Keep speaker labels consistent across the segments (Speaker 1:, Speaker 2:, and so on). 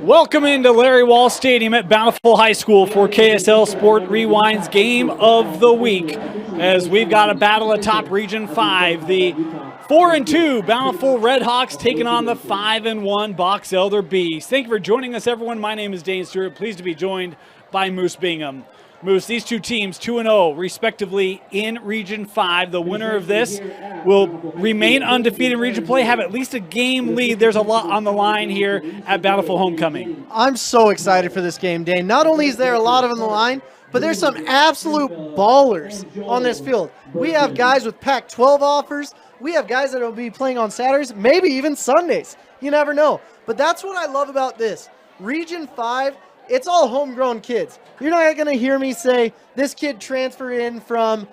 Speaker 1: Welcome into Larry Wall Stadium at Bountiful High School for KSL Sport Rewind's Game of the Week, as we've got a battle atop Region 5. The 4-2 Bountiful Redhawks taking on the 5-1 Box Elder Bees. Thank you for joining us, everyone. My name is Dane Stewart. Pleased to be joined by Moose Bingham. Moose, these two teams, 2-0 respectively in Region 5. The winner of this will remain undefeated in region play, have at least a game lead. There's a lot on the line here at Bountiful Homecoming.
Speaker 2: I'm so excited for this game, Dane. Not only is there a lot on the line, but there's some absolute ballers on this field. We have guys with Pac-12 offers. We have guys that will be playing on Saturdays, maybe even Sundays. You never know. But that's what I love about this. Region 5, it's all homegrown kids. You're not going to hear me say, this kid transferred in from ...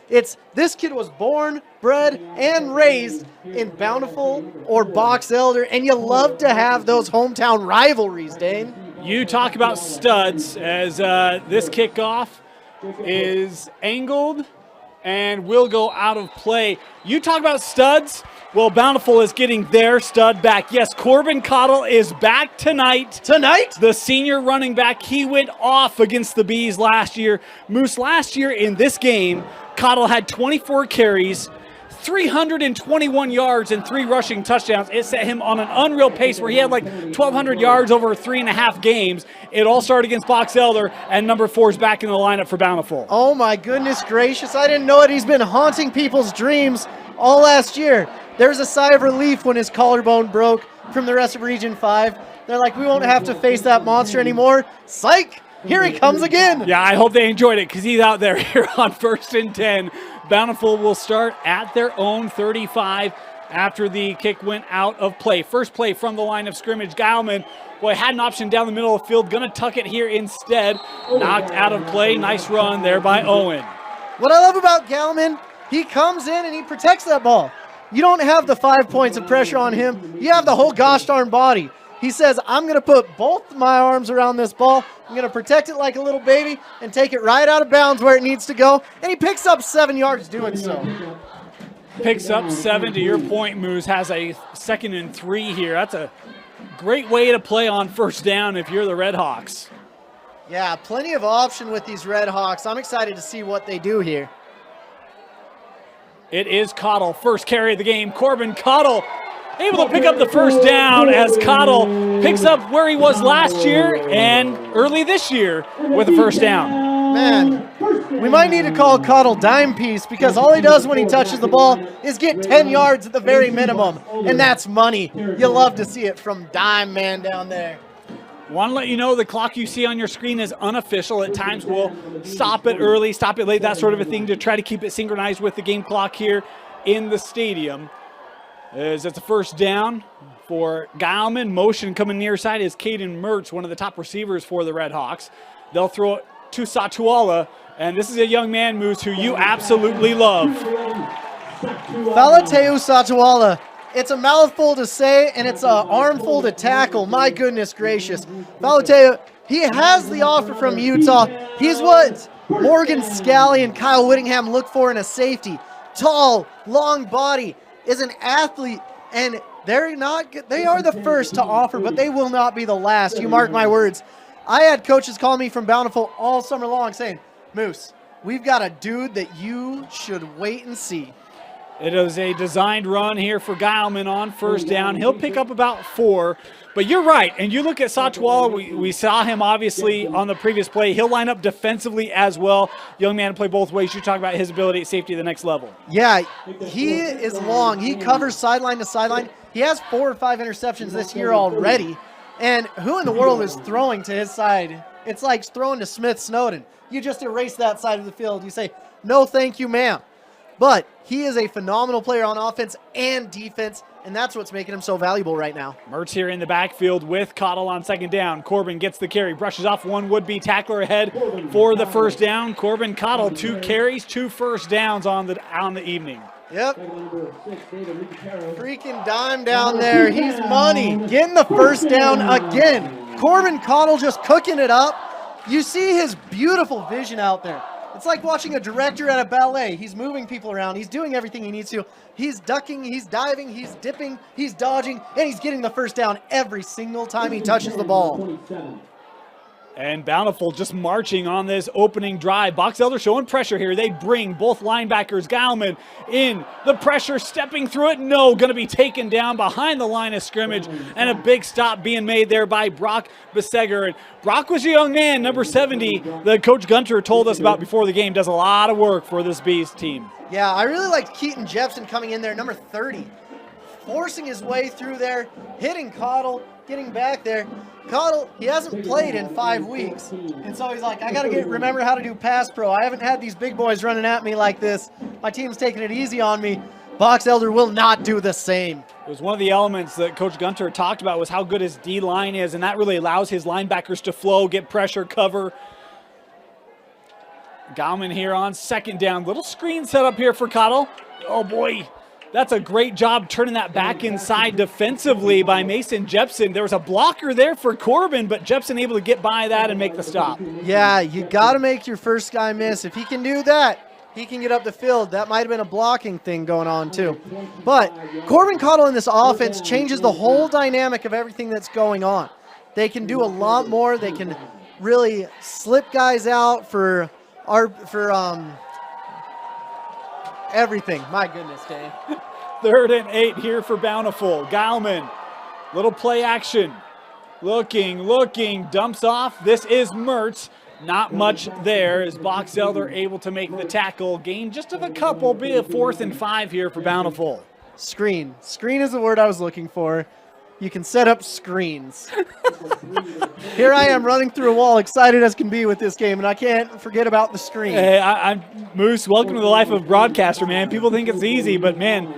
Speaker 2: It's, this kid was born, bred, and raised in Bountiful or Box Elder, and you love to have those hometown rivalries, Dane.
Speaker 1: You talk about studs as this kickoff is angled and will go out of play. You talk about studs. Well, Bountiful is getting their stud back. Yes, Corbin Cottle is back tonight.
Speaker 2: Tonight?
Speaker 1: The senior running back. He went off against the Bees last year. Moose, last year in this game, Cottle had 24 carries, 321 yards, and 3 rushing touchdowns. It set him on an unreal pace where he had like 1,200 yards over 3.5 games. It all started against Box Elder, and number 4 is back in the lineup for Bountiful.
Speaker 2: Oh my goodness gracious, I didn't know it. He's been haunting people's dreams all last year. There's a sigh of relief when his collarbone broke from the rest of Region 5. They're like, we won't have to face that monster anymore. Psych! Here he comes again.
Speaker 1: Yeah, I hope they enjoyed it because he's out there here on 1st and 10. Bountiful will start at their own 35 after the kick went out of play. First play from the line of scrimmage. Geilman, boy, had an option down the middle of the field. Going to tuck it here instead. Knocked out of play. Nice run there by Owen.
Speaker 2: What I love about Geilman, he comes in and he protects that ball. You don't have the 5 points of pressure on him. You have the whole gosh darn body. He says, I'm going to put both my arms around this ball. I'm going to protect it like a little baby and take it right out of bounds where it needs to go. And he picks up 7 yards doing so.
Speaker 1: Picks up 7 to your point, Moose. Has a 2nd and 3 here. That's a great way to play on first down if you're the Redhawks.
Speaker 2: Yeah, plenty of option with these Redhawks. I'm excited to see what they do here.
Speaker 1: It is Cottle, first carry of the game. Corbin Cottle able to pick up the first down as Cottle picks up where he was last year and early this year with the first down.
Speaker 2: Man, we might need to call Cottle dime piece because all he does when he touches the ball is get 10 yards at the very minimum, and that's money. You love to see it from Dime Man down there.
Speaker 1: Want to let you know the clock you see on your screen is unofficial. At times we'll stop it early, stop it late, that sort of a thing to try to keep it synchronized with the game clock here in the stadium. As it's a first down for Geilman. Motion coming near side is Caden Mertz, one of the top receivers for the Redhawks. They'll throw it to Satuala, and this is a young man, Moose, who you absolutely love.
Speaker 2: Faletau Satuala. It's a mouthful to say, and it's an armful to tackle. My goodness gracious. Faletau, he has the offer from Utah. He's what Morgan Scally and Kyle Whittingham look for in a safety. Tall, long body, is an athlete, and they are the first to offer, but they will not be the last. You mark my words. I had coaches call me from Bountiful all summer long saying, Moose, we've got a dude that you should wait and see.
Speaker 1: It is a designed run here for Geilman on first down. He'll pick up about 4, but you're right. And you look at Satuala, we saw him obviously on the previous play. He'll line up defensively as well. Young man to play both ways. You talk about his ability at safety at the next level.
Speaker 2: Yeah, he is long. He covers sideline to sideline. He has 4 or 5 interceptions this year already. And who in the world is throwing to his side? It's like throwing to Smith Snowden. You just erase that side of the field. You say, no thank you, ma'am. But he is a phenomenal player on offense and defense, and that's what's making him so valuable right now.
Speaker 1: Mertz here in the backfield with Cottle on second down. Corbin gets the carry, brushes off one would-be tackler ahead for the first down. Corbin Cottle, 2 carries, 2 first downs on the evening.
Speaker 2: Yep. Freaking dime down there. He's money. Getting the first down again. Corbin Cottle just cooking it up. You see his beautiful vision out there. It's like watching a director at a ballet. He's moving people around. He's doing everything he needs to. He's ducking, he's diving, he's dipping, he's dodging, and he's getting the first down every single time he touches the ball.
Speaker 1: And Bountiful just marching on this opening drive. Box Elder showing pressure here. They bring both linebackers. Gallman in the pressure, stepping through it. No, going to be taken down behind the line of scrimmage. And a big stop being made there by Brock Beseger. And Brock was a young man, number 70, that Coach Gunter told us about before the game. Does a lot of work for this Bees team.
Speaker 2: Yeah, I really liked Keaton Jepson coming in there, number 30. Forcing his way through there, hitting Cottle, getting back there. Cottle, he hasn't played in 5 weeks. And so he's like, I got to remember how to do pass pro. I haven't had these big boys running at me like this. My team's taking it easy on me. Box Elder will not do the same.
Speaker 1: It was one of the elements that Coach Gunter talked about was how good his D-line is, and that really allows his linebackers to flow, get pressure, cover. Gallman here on second down. Little screen set up here for Cottle. Oh, boy. That's a great job turning that back inside defensively by Mason Jepson. There was a blocker there for Corbin, but Jepson able to get by that and make the stop.
Speaker 2: Yeah, you got to make your first guy miss. If he can do that, he can get up the field. That might have been a blocking thing going on too. But Corbin Cottle in this offense changes the whole dynamic of everything that's going on. They can do a lot more. They can really slip guys out for everything. My goodness, Dave.
Speaker 1: 3rd and 8 here for Bountiful. Gallman, little play action. Looking, dumps off. This is Mertz. Not much there as Box Elder able to make the tackle. Gain just of a couple, be a 4th and 5 here for Bountiful.
Speaker 2: Screen. Screen is the word I was looking for. You can set up screens. Here I am running through a wall, excited as can be with this game, and I can't forget about the screen.
Speaker 1: Hey, I'm Moose. Welcome to the life of a broadcaster, man. People think it's easy, but man,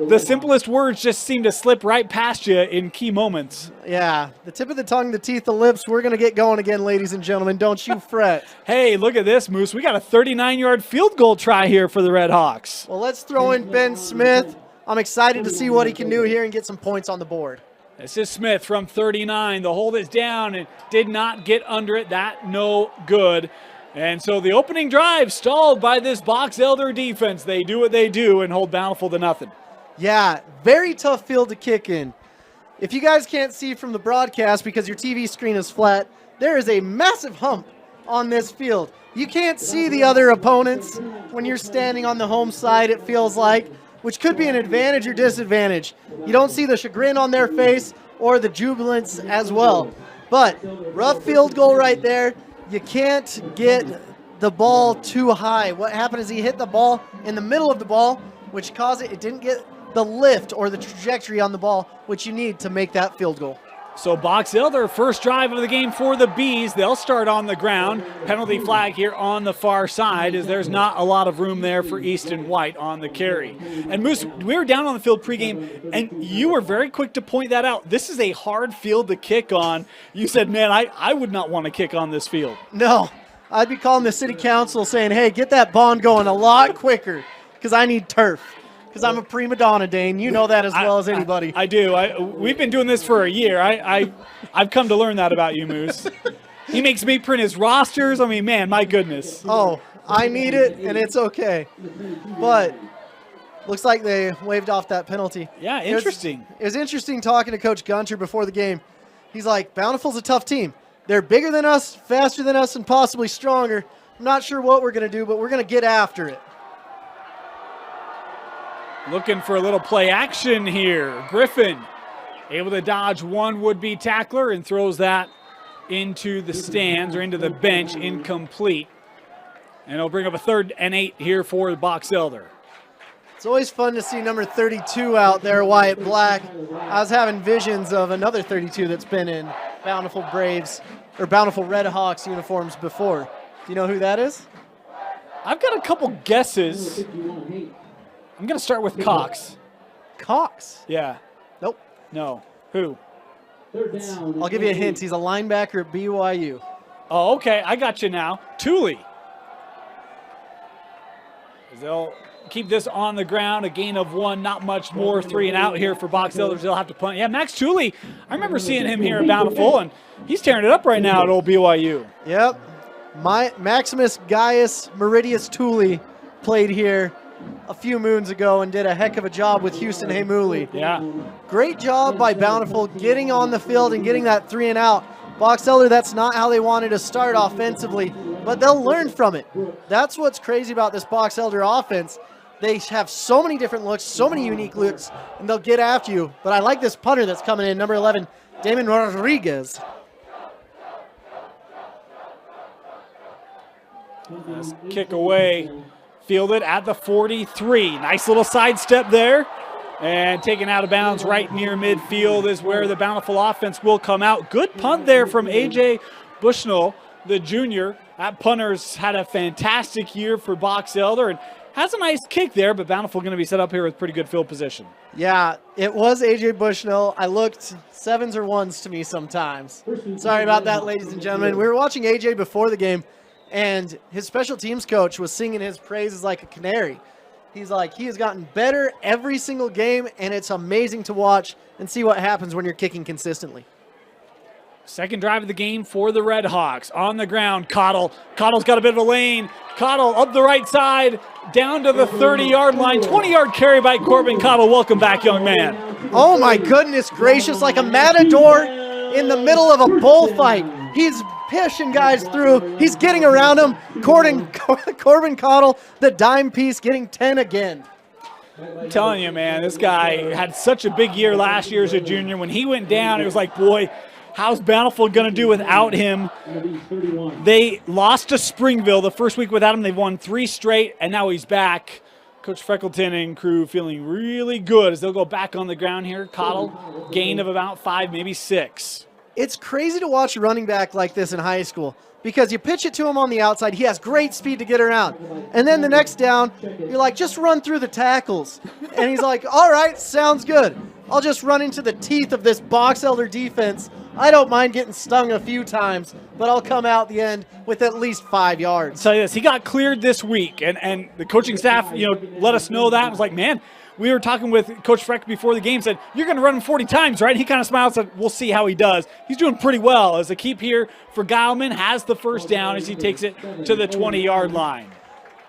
Speaker 1: the simplest words just seem to slip right past you in key moments.
Speaker 2: Yeah, the tip of the tongue, the teeth, the lips. We're going to get going again, ladies and gentlemen. Don't you fret.
Speaker 1: Hey, look at this, Moose. We got a 39-yard field goal try here for the Redhawks.
Speaker 2: Well, let's throw in Ben Smith. I'm excited to see what he can do here and get some points on the board.
Speaker 1: This is Smith from 39. The hold is down and did not get under it. That no good. And so the opening drive stalled by this Box Elder defense. They do what they do and hold Bountiful to nothing.
Speaker 2: Yeah, very tough field to kick in. If you guys can't see from the broadcast because your TV screen is flat, there is a massive hump on this field. You can't see the other opponents when you're standing on the home side, it feels like, which could be an advantage or disadvantage. You don't see the chagrin on their face or the jubilance as well. But rough field goal right there. You can't get the ball too high. What happened is he hit the ball in the middle of the ball, which caused it didn't get the lift or the trajectory on the ball, which you need to make that field goal.
Speaker 1: So Box Elder, first drive of the game for the Bees. They'll start on the ground. Penalty flag here on the far side as there's not a lot of room there for Easton White on the carry. And Moose, we were down on the field pregame, and you were very quick to point that out. This is a hard field to kick on. You said, man, I would not want to kick on this field.
Speaker 2: No, I'd be calling the city council saying, hey, get that bond going a lot quicker because I need turf. Because I'm a prima donna, Dane. You know that as well as anybody.
Speaker 1: I do. We've been doing this for a year. I've come to learn that about you, Moose. He makes me print his rosters. I mean, man, my goodness.
Speaker 2: Oh, I need it, and it's okay. But looks like they waved off that penalty.
Speaker 1: Yeah, interesting.
Speaker 2: It was interesting talking to Coach Gunter before the game. He's like, Bountiful's a tough team. They're bigger than us, faster than us, and possibly stronger. I'm not sure what we're going to do, but we're going to get after it.
Speaker 1: Looking for a little play action here. Griffin able to dodge one would-be tackler and throws that into the stands or into the bench, incomplete. And it'll bring up a 3rd and 8 here for Box Elder.
Speaker 2: It's always fun to see number 32 out there, Wyatt Black. I was having visions of another 32 that's been in Bountiful Braves or Bountiful Redhawks uniforms before. Do you know who that is?
Speaker 1: I've got a couple guesses. I'm going to start with Cox.
Speaker 2: Cox?
Speaker 1: Yeah.
Speaker 2: Nope.
Speaker 1: No. Who?
Speaker 2: I'll give you a hint. He's a linebacker at BYU.
Speaker 1: Oh, okay. I got you now. Thule. They'll keep this on the ground. A gain of 1, not much more. 3 and out here for Box Elders. They'll have to punt. Yeah, Max Thule. I remember seeing him here at Bountiful, and he's tearing it up right now at old BYU.
Speaker 2: Yep. Maximus Gaius Meridius Tooley played here a few moons ago and did a heck of a job with Houston Hamuli.
Speaker 1: Yeah.
Speaker 2: Great job by Bountiful getting on the field and getting that 3 and out. Box Elder, that's not how they wanted to start offensively, but they'll learn from it. That's what's crazy about this Box Elder offense. They have so many different looks, so many unique looks, and they'll get after you. But I like this punter that's coming in, number 11, Damon Rodriguez.
Speaker 1: Nice kick away, fielded at the 43. Nice little sidestep there. And taken out of bounds right near midfield is where the Bountiful offense will come out. Good punt there from A.J. Bushnell, the junior. That punter's had a fantastic year for Box Elder and has a nice kick there, but Bountiful going to be set up here with pretty good field position.
Speaker 2: Yeah, it was A.J. Bushnell. I looked 7s or 1s to me sometimes. Sorry about that, ladies and gentlemen. We were watching A.J. before the game, and his special teams coach was singing his praises like a canary. He's like, he has gotten better every single game, and it's amazing to watch and see what happens when you're kicking consistently.
Speaker 1: Second drive of the game for the Redhawks. On the ground, Cottle. Cottle's got a bit of a lane. Cottle up the right side, down to the 30-yard line. 20-yard carry by Corbin Cottle. Welcome back, young man.
Speaker 2: Oh, my goodness gracious, like a matador in the middle of a bullfight. He's pushing guys through. He's getting around him. Corbin Cottle, the dime piece, getting 10 again.
Speaker 1: I'm telling you, man, this guy had such a big year last year as a junior. When he went down, it was like, boy, how's Bountiful going to do without him? They lost to Springville the first week without him. They've won 3 straight, and now he's back. Coach Freckleton and crew feeling really good as they'll go back on the ground here. Cottle, gain of about 5, maybe 6.
Speaker 2: It's crazy to watch a running back like this in high school because you pitch it to him on the outside. He has great speed to get around. And then the next down, you're like, just run through the tackles. And he's like, all right, sounds good. I'll just run into the teeth of this Box Elder defense. I don't mind getting stung a few times, but I'll come out the end with at least 5 yards.
Speaker 1: I'll tell you this, he got cleared this week, and the coaching staff, let us know that. It was like, man, we were talking with Coach Freck before the game, said, you're going to run him 40 times, right? And he kind of smiled and said, we'll see how he does. He's doing pretty well as a keep here for Geilman, has the first down as he takes it to the 20-yard line.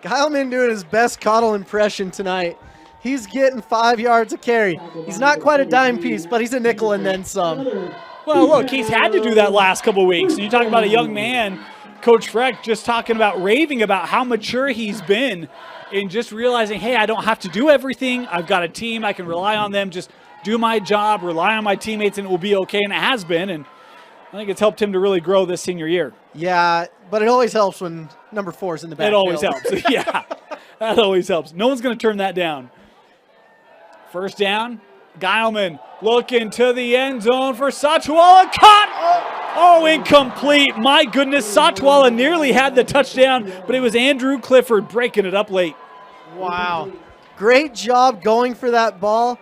Speaker 2: Geilman doing his best Cottle impression tonight. He's getting 5 yards a carry. He's not quite a dime piece, but he's a nickel and then some.
Speaker 1: Well, look, he's had to do that last couple weeks. And you talk about a young man, Coach Freck, just talking about, raving about how mature he's been in just realizing, hey, I don't have to do everything. I've got a team. I can rely on them. Just do my job, rely on my teammates, and it will be okay. And it has been. And I think it's helped him to really grow this senior year.
Speaker 2: Yeah, but it always helps when number 4 is in the backfield.
Speaker 1: It always helps. Yeah, that always helps. No one's going to turn that down. First down, Geilman looking to the end zone for Satuala. Caught! Oh, incomplete. My goodness, Satuala nearly had the touchdown, but it was Andrew Clifford breaking it up late.
Speaker 2: Wow. Great job going for that ball.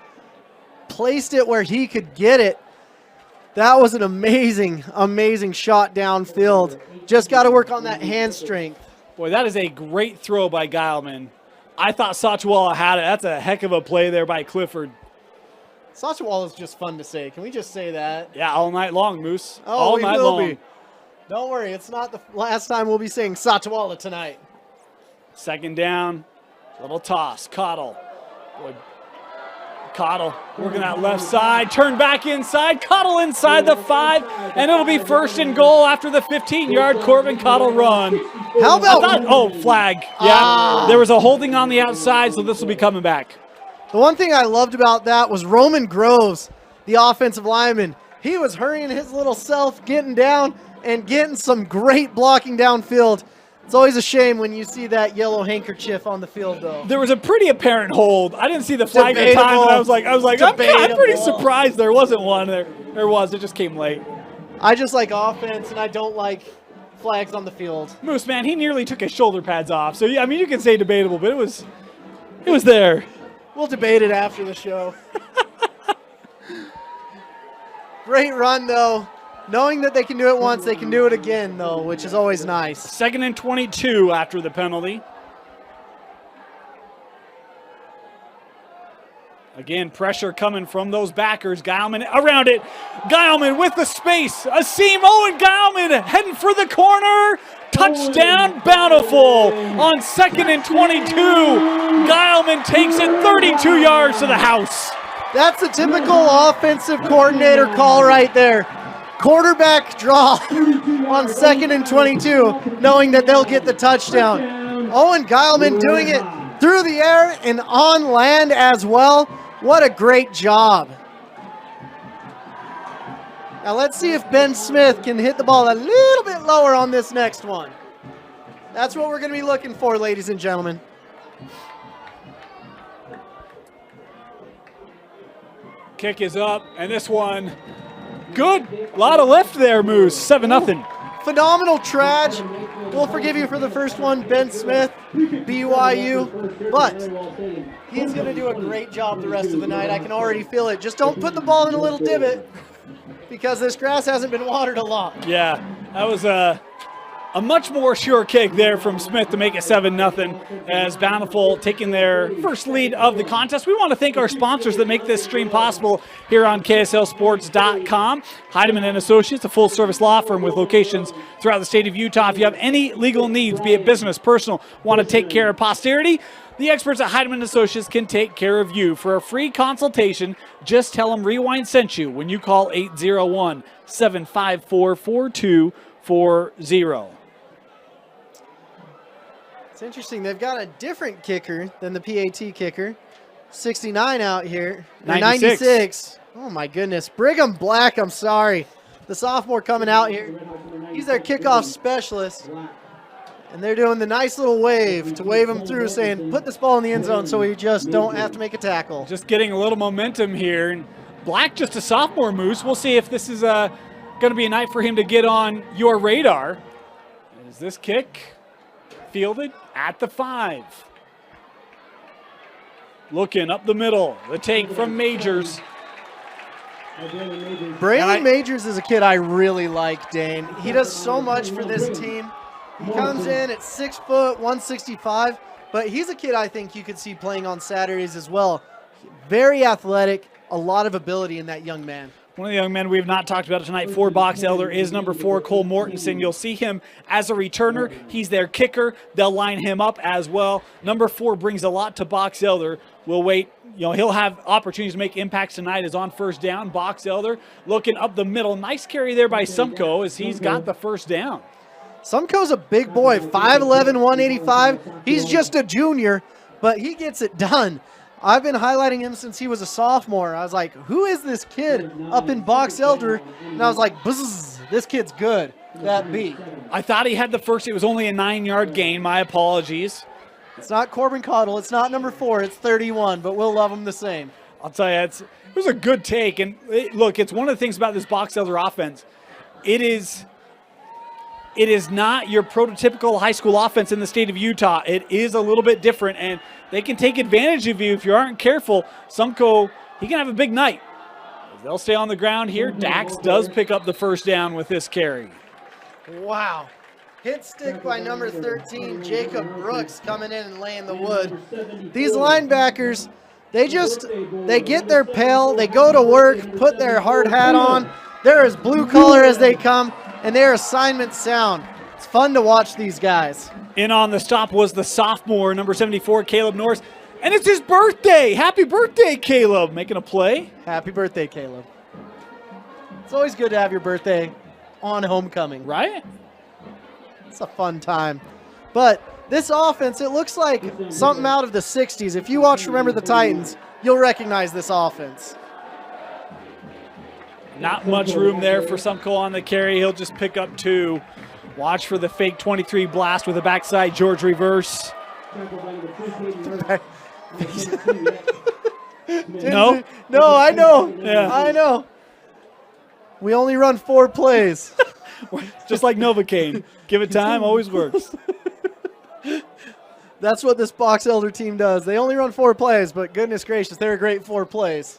Speaker 2: Placed it where he could get it. That was an amazing, amazing shot downfield. Just got to work on that hand strength.
Speaker 1: Boy, that is a great throw by Geilman. I thought Satuala had it. That's a heck of a play there by Clifford.
Speaker 2: Satuala is just fun to say. Can we just say that?
Speaker 1: Yeah, all night long, Moose.
Speaker 2: Oh,
Speaker 1: all night long.
Speaker 2: Be. Don't worry, it's not the last time we'll be saying Satuala tonight.
Speaker 1: Second down, little toss. Cottle. Boy, Cottle working that left side, turn back inside, Cottle inside the 5, and it'll be first and goal after the 15-yard Corbin Cottle run.
Speaker 2: How about...
Speaker 1: flag. Yeah, there was a holding on the outside, so this will be coming back.
Speaker 2: The one thing I loved about that was Roman Groves, the offensive lineman. He was hurrying his little self, getting down, and getting some great blocking downfield. It's always a shame when you see that yellow handkerchief on the field, though.
Speaker 1: There was a pretty apparent hold. I didn't see the flag at the time, but I was like, I'm pretty surprised there wasn't one. There was. It just came late.
Speaker 2: I just like offense, and I don't like flags on the field.
Speaker 1: Moose, man, he nearly took his shoulder pads off. So, yeah, I mean, you can say debatable, but it was there.
Speaker 2: We'll debate it after the show. Great run, though. Knowing that they can do it once, they can do it again, though, which is always nice.
Speaker 1: 2nd and 22 after the penalty. Again, pressure coming from those backers. Geilman around it. Geilman with the space. A seam. Owen Geilman heading for the corner. Touchdown, Bountiful on 2nd and 22. Geilman takes it 32 yards to the house.
Speaker 2: That's a typical offensive coordinator call right there. Quarterback draw on 2nd and 22, knowing that they'll get the touchdown. Owen Geilman doing it through the air and on land as well. What a great job. Now let's see if Ben Smith can hit the ball a little bit lower on this next one. That's what we're going to be looking for, ladies and gentlemen.
Speaker 1: Kick is up, and this one, good. A lot of lift there, Moose. 7-0.
Speaker 2: Phenomenal Traj. We'll forgive you for the first one, Ben Smith, BYU. But he's going to do a great job the rest of the night. I can already feel it. Just don't put the ball in a little divot because this grass hasn't been watered a lot.
Speaker 1: Yeah, that was a much more sure kick there from Smith to make it 7-0 as Bountiful taking their first lead of the contest. We want to thank our sponsors that make this stream possible here on KSLSports.com. Heidemann & Associates, a full-service law firm with locations throughout the state of Utah. If you have any legal needs, be it business, personal, want to take care of posterity, the experts at Heidemann & Associates can take care of you. For a free consultation, just tell them Rewind sent you when you call 801-754-4240.
Speaker 2: It's interesting. They've got a different kicker than the PAT kicker. 69 out here. 96. Oh, my goodness. Brigham Black, I'm sorry. The sophomore coming out here. He's their kickoff specialist. And they're doing the nice little wave to wave him through, saying, put this ball in the end zone so we just don't have to make a tackle.
Speaker 1: Just getting a little momentum here. And Black, just a sophomore, Moose. We'll see if this is going to be a night for him to get on your radar. Is this kick fielded at the 5? Looking up the middle. The take from Majors.
Speaker 2: Braylon Majors is a kid I really like, Dane. He does so much for this team. He comes in at 6 foot, 165, but he's a kid I think you could see playing on Saturdays as well. Very athletic, a lot of ability in that young man.
Speaker 1: One of the young men we have not talked about tonight for Box Elder is number 4, Cole Mortensen. You'll see him as a returner. He's their kicker. They'll line him up as well. Number 4 brings a lot to Box Elder. We'll wait. He'll have opportunities to make impacts tonight as on first down. Box Elder looking up the middle. Nice carry there by Sumko as he's got the first down.
Speaker 2: Sumko's a big boy, 5'11", 185. He's just a junior, but he gets it done. I've been highlighting him since he was a sophomore. I was like, who is this kid up in Box Elder? And I was like, buzz, this kid's good. That beat.
Speaker 1: I thought he had the first. It was only a 9-yard gain. My apologies.
Speaker 2: It's not Corbin Cottle. It's not number 4. It's 31, but we'll love him the same.
Speaker 1: I'll tell you, it was a good take. And look, it's one of the things about this Box Elder offense. It is not your prototypical high school offense in the state of Utah. It is a little bit different, and they can take advantage of you if you aren't careful. Sumko, he can have a big night. They'll stay on the ground here. Dax does pick up the first down with this carry.
Speaker 2: Wow. Hit stick by number 13, Jacob Brooks, coming in and laying the wood. These linebackers, they get their pail, they go to work, put their hard hat on. They're as blue collar as they come, and their assignment sound. It's fun to watch these guys.
Speaker 1: In on the stop was the sophomore, number 74, Caleb Norris. And it's his birthday. Happy birthday, Caleb. Making a play.
Speaker 2: Happy birthday, Caleb. It's always good to have your birthday on homecoming.
Speaker 1: Right?
Speaker 2: It's a fun time. But this offense, it looks like something out of the 60s. If you watch Remember the Titans, you'll recognize this offense.
Speaker 1: Not much room there for Sumko on the carry. He'll just pick up 2. Watch for the fake 23 blast with a backside George reverse. No?
Speaker 2: No, I know.
Speaker 1: Yeah.
Speaker 2: I know. We only run 4 plays.
Speaker 1: Just like Novocaine. Give it time, always works.
Speaker 2: That's what this Box Elder team does. They only run 4 plays, but goodness gracious, they're a great 4 plays.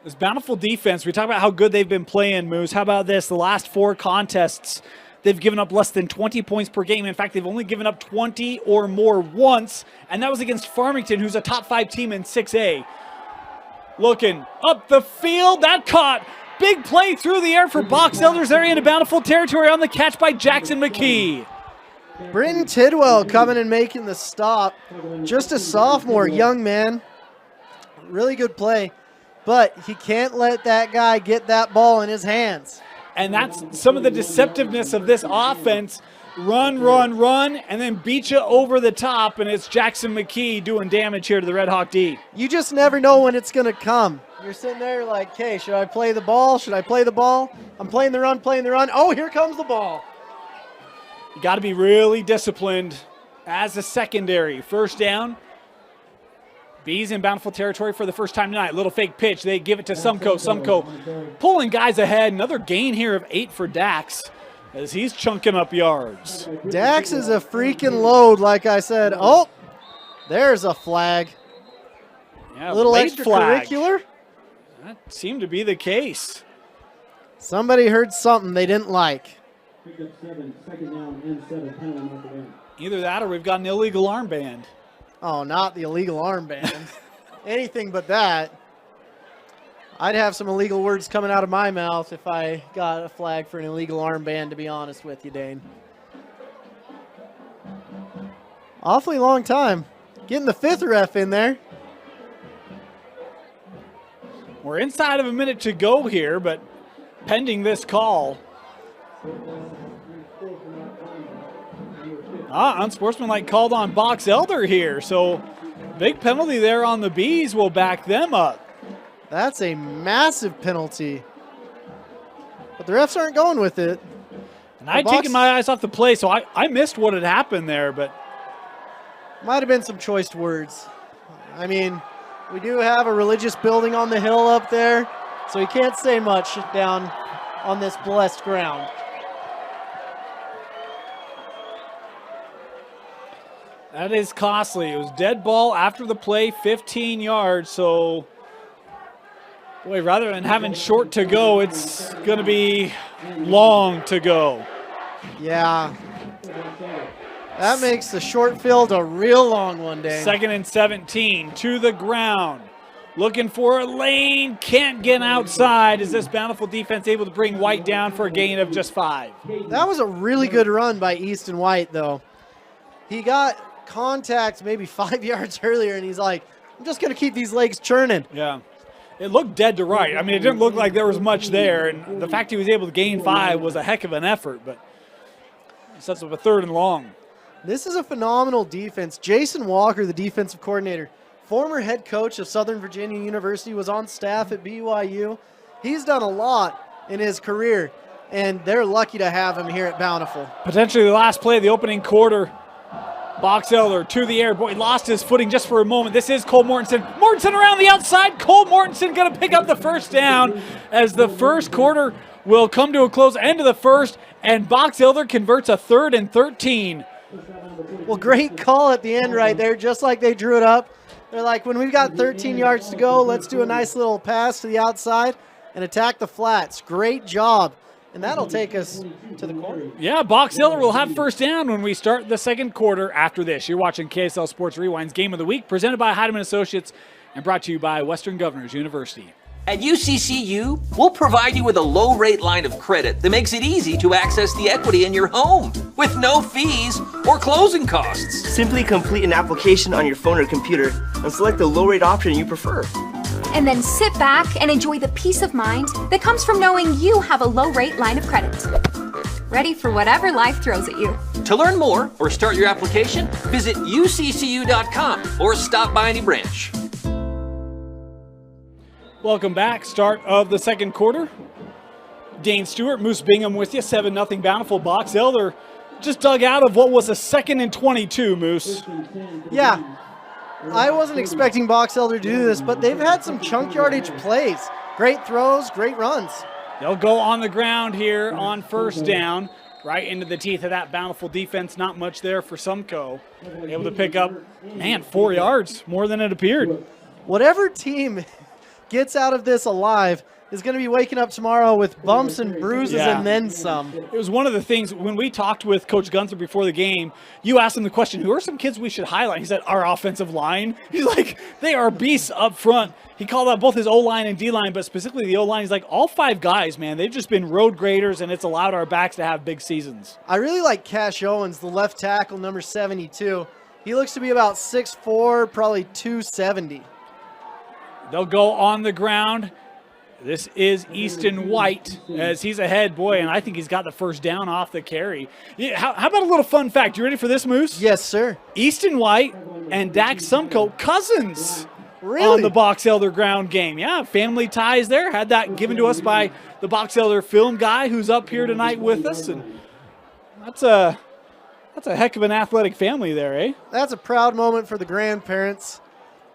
Speaker 1: This Bountiful defense, we talk about how good they've been playing, Moose. How about this? The last 4 contests, they've given up less than 20 points per game. In fact, they've only given up 20 or more once, and that was against Farmington, who's a top 5 team in 6A. looking up the field. That caught. Big play through the air for Box Elders area into Bountiful territory on the catch by Jackson McKee.
Speaker 2: Britton Tidwell coming and making the stop. Just a sophomore, young man. Really good play, but he can't let that guy get that ball in his hands.
Speaker 1: And that's some of the deceptiveness of this offense. Run, run, run, and then beat you over the top, and it's Jackson McKee doing damage here to the Red Hawk D.
Speaker 2: You just never know when it's going to come. You're sitting there like, hey, should I play the ball? Should I play the ball? I'm playing the run, playing the run. Oh, here comes the ball.
Speaker 1: You got to be really disciplined as a secondary. First down. Bees in Bountiful territory for the first time tonight. Little fake pitch. They give it to Sumko. Sumko pulling guys ahead. Another gain here of 8 for Dax as he's chunking up yards.
Speaker 2: Dax is a freaking load, like I said. Oh, there's a flag.
Speaker 1: Yeah,
Speaker 2: a little
Speaker 1: late
Speaker 2: extracurricular.
Speaker 1: Flag. That seemed to be the case.
Speaker 2: Somebody heard something they didn't like.
Speaker 1: Either that or we've got an illegal armband.
Speaker 2: Oh, not the illegal armband. Anything but that. I'd have some illegal words coming out of my mouth if I got a flag for an illegal armband, to be honest with you, Dane. Awfully long time. Getting the 5th ref in there.
Speaker 1: We're inside of a minute to go here, but pending this call. Unsportsmanlike called on Box Elder here, so big penalty there on the Bees will back them up.
Speaker 2: That's a massive penalty. But the refs aren't going with it.
Speaker 1: And I'd taken my eyes off the play, so I missed what had happened there, but
Speaker 2: might have been some choice words. I mean, we do have a religious building on the hill up there, so you can't say much down on this blessed ground.
Speaker 1: That is costly. It was dead ball after the play, 15 yards. So, boy, rather than having short to go, it's going to be long to go.
Speaker 2: Yeah. That makes the short field a real long one, Dane.
Speaker 1: 2nd and 17 to the ground. Looking for a lane. Can't get outside. Is this Bountiful defense able to bring White down for a gain of just 5?
Speaker 2: That was a really good run by Easton White, though. He got contact maybe 5 yards earlier, and he's like, I'm just going to keep these legs churning.
Speaker 1: Yeah. It looked dead to right. I mean, it didn't look like there was much there, and the fact he was able to gain 5 was a heck of an effort, but it sets up a 3rd and long.
Speaker 2: This is a phenomenal defense. Jason Walker, the defensive coordinator, former head coach of Southern Virginia University, was on staff at BYU. He's done a lot in his career, and they're lucky to have him here at Bountiful.
Speaker 1: Potentially the last play of the opening quarter. Box Elder to the air. Boy, lost his footing just for a moment. This is Cole Mortensen. Mortensen around the outside. Cole Mortensen going to pick up the first down as the first quarter will come to a close. End of the first, and Box Elder converts a 3rd and 13.
Speaker 2: Well, great call at the end right there, just like they drew it up. They're like, when we've got 13 yards to go, let's do a nice little pass to the outside and attack the flats. Great job. And that'll take us to the corner.
Speaker 1: Yeah, Box Elder will have first down when we start the second quarter after this. You're watching KSL Sports Rewind's Game of the Week, presented by Heidemann Associates and brought to you by Western Governors University.
Speaker 3: At UCCU, we'll provide you with a low-rate line of credit that makes it easy to access the equity in your home with no fees or closing costs.
Speaker 4: Simply complete an application on your phone or computer and select the low-rate option you prefer.
Speaker 5: And then sit back and enjoy the peace of mind that comes from knowing you have a low-rate line of credit. Ready for whatever life throws at you.
Speaker 3: To learn more or start your application, visit uccu.com or stop by any branch.
Speaker 1: Welcome back. Start of the second quarter. Dane Stewart, Moose Bingham with you. 7-0 Bountiful. Box Elder just dug out of what was a 2nd and 22, Moose.
Speaker 2: Yeah. I wasn't expecting Box Elder to do this, but they've had some chunk yardage plays. Great throws, great runs.
Speaker 1: They'll go on the ground here on first down, right into the teeth of that Bountiful defense. Not much there for Sumko. Able to pick up, 4 yards, more than it appeared.
Speaker 2: Whatever team gets out of this alive, is going to be waking up tomorrow with bumps and bruises and then some.
Speaker 1: It was one of the things when we talked with Coach Gunther before the game, you asked him the question, who are some kids we should highlight? He said, our offensive line. He's like, they are beasts up front. He called out both his O-line and D-line, but specifically the O-line. He's like, all 5 guys, man, they've just been road graders, and it's allowed our backs to have big seasons.
Speaker 2: I really like Cash Owens, the left tackle, number 72. He looks to be about 6'4", probably 270.
Speaker 1: They'll go on the ground. This is Easton White as he's ahead, boy, and I think he's got the first down off the carry. Yeah, how about a little fun fact? You ready for this, Moose?
Speaker 2: Yes, sir.
Speaker 1: Easton White and Dak Sumko, cousins.
Speaker 2: Really?
Speaker 1: On the Box Elder ground game. Yeah, family ties there. Had that given to us by the Box Elder film guy who's up here tonight with us. And that's a heck of an athletic family there, eh?
Speaker 2: That's a proud moment for the grandparents.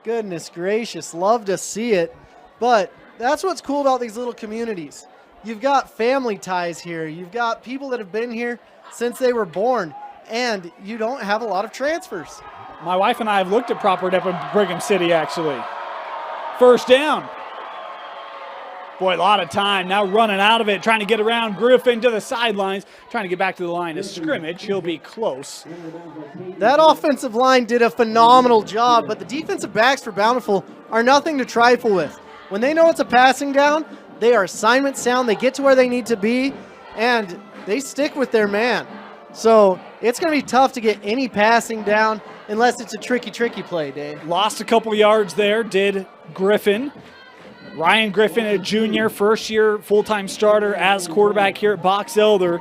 Speaker 2: Goodness gracious, love to see it. But that's what's cool about these little communities. You've got family ties here. You've got people that have been here since they were born. And you don't have a lot of transfers.
Speaker 1: My wife and I have looked at Proper Dep in Brigham City, actually. First down. Boy, a lot of time now running out of it, trying to get around Griffin to the sidelines, trying to get back to the line of scrimmage. He'll be close.
Speaker 2: That offensive line did a phenomenal job, but the defensive backs for Bountiful are nothing to trifle with. When they know it's a passing down, they are assignment sound, they get to where they need to be, and they stick with their man. So it's going to be tough to get any passing down unless it's a tricky play, Dave.
Speaker 1: Lost a couple yards there, did Griffin. Ryan Griffin, a junior, first-year full-time starter as quarterback here at Box Elder.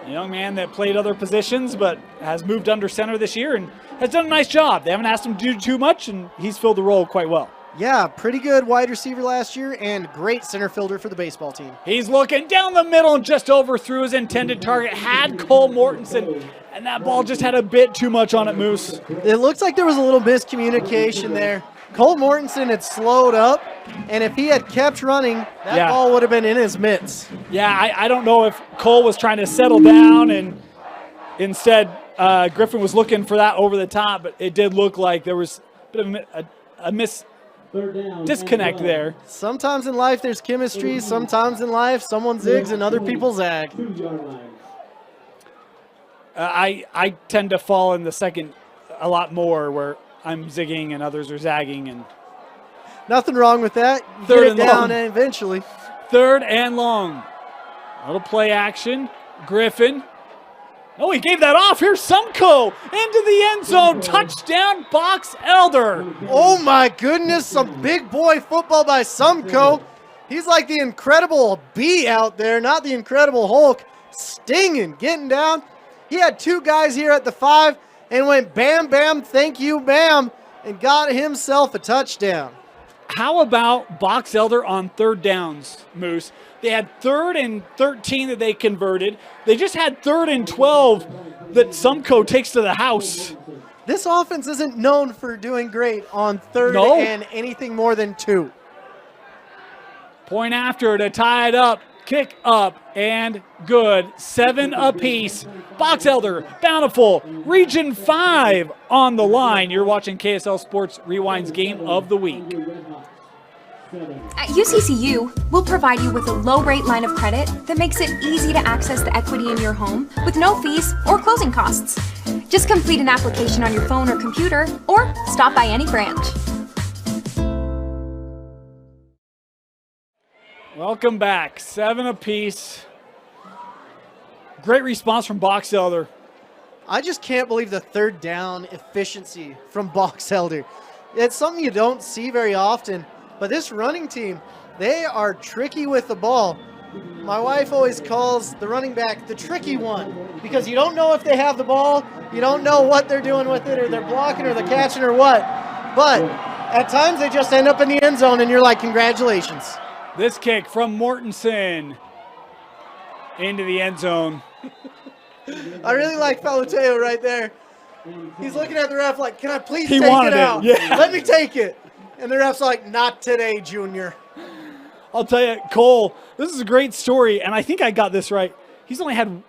Speaker 1: A young man that played other positions but has moved under center this year and has done a nice job. They haven't asked him to do too much, and he's filled the role quite well.
Speaker 2: Yeah, pretty good wide receiver last year and great center fielder for the baseball team.
Speaker 1: He's looking down the middle and just overthrew his intended target. Had Cole Mortensen, and that ball just had a bit too much on it, Moose.
Speaker 2: It looks like there was a little miscommunication there. Cole Mortensen had slowed up, and if he had kept running, that ball would have been in his mitts.
Speaker 1: Yeah, I don't know if Cole was trying to settle down, and instead Griffin was looking for that over the top, but it did look like there was a bit of a disconnect there.
Speaker 2: Sometimes in life there's chemistry. Sometimes in life someone zigs and other people zag.
Speaker 1: I tend to fall in the second a lot more where I'm zigging and others are zagging. And
Speaker 2: nothing wrong with that. You
Speaker 1: third
Speaker 2: get it
Speaker 1: and
Speaker 2: down
Speaker 1: long.
Speaker 2: and eventually.
Speaker 1: Third and long. Little play action. Griffin. Oh, he gave that off. Here's Sumko into the end zone. Touchdown, Box Elder.
Speaker 2: Oh my goodness, some big boy football by Sumko. He's like the Incredible Bee out there, not the Incredible Hulk. Stinging, getting down. He had 2 guys here at the 5 and went bam, bam, thank you, bam, and got himself a touchdown.
Speaker 1: How about Box Elder on third downs, Moose? They had 3rd and 13 that they converted. They just had 3rd and 12 that Sumko takes to the house.
Speaker 2: This offense isn't known for doing great on 3rd and anything more than 2.
Speaker 1: Point after to tie it up. Kick up and good. 7 apiece. Box Elder, Bountiful, Region 5 on the line. You're watching KSL Sports Rewind's Game of the Week.
Speaker 5: At UCCU, we'll provide you with a low-rate line of credit that makes it easy to access the equity in your home with no fees or closing costs. Just complete an application on your phone or computer, or stop by any branch.
Speaker 1: Welcome back. 7 apiece. Great response from Box Elder.
Speaker 2: I just can't believe the 3rd down efficiency from Box Elder. It's something you don't see very often. But this running team, they are tricky with the ball. My wife always calls the running back the tricky one because you don't know if they have the ball, you don't know what they're doing with it, or they're blocking or they're catching or what. But at times they just end up in the end zone and you're like, congratulations.
Speaker 1: This kick from Mortensen into the end zone.
Speaker 2: I really like Faletau right there. He's looking at the ref like, can I please
Speaker 1: He
Speaker 2: take
Speaker 1: wanted
Speaker 2: it out?
Speaker 1: Yeah.
Speaker 2: Let me take it. And the ref's like, not today, Junior.
Speaker 1: I'll tell you, Cole, this is a great story, and I think I got this right. He's only had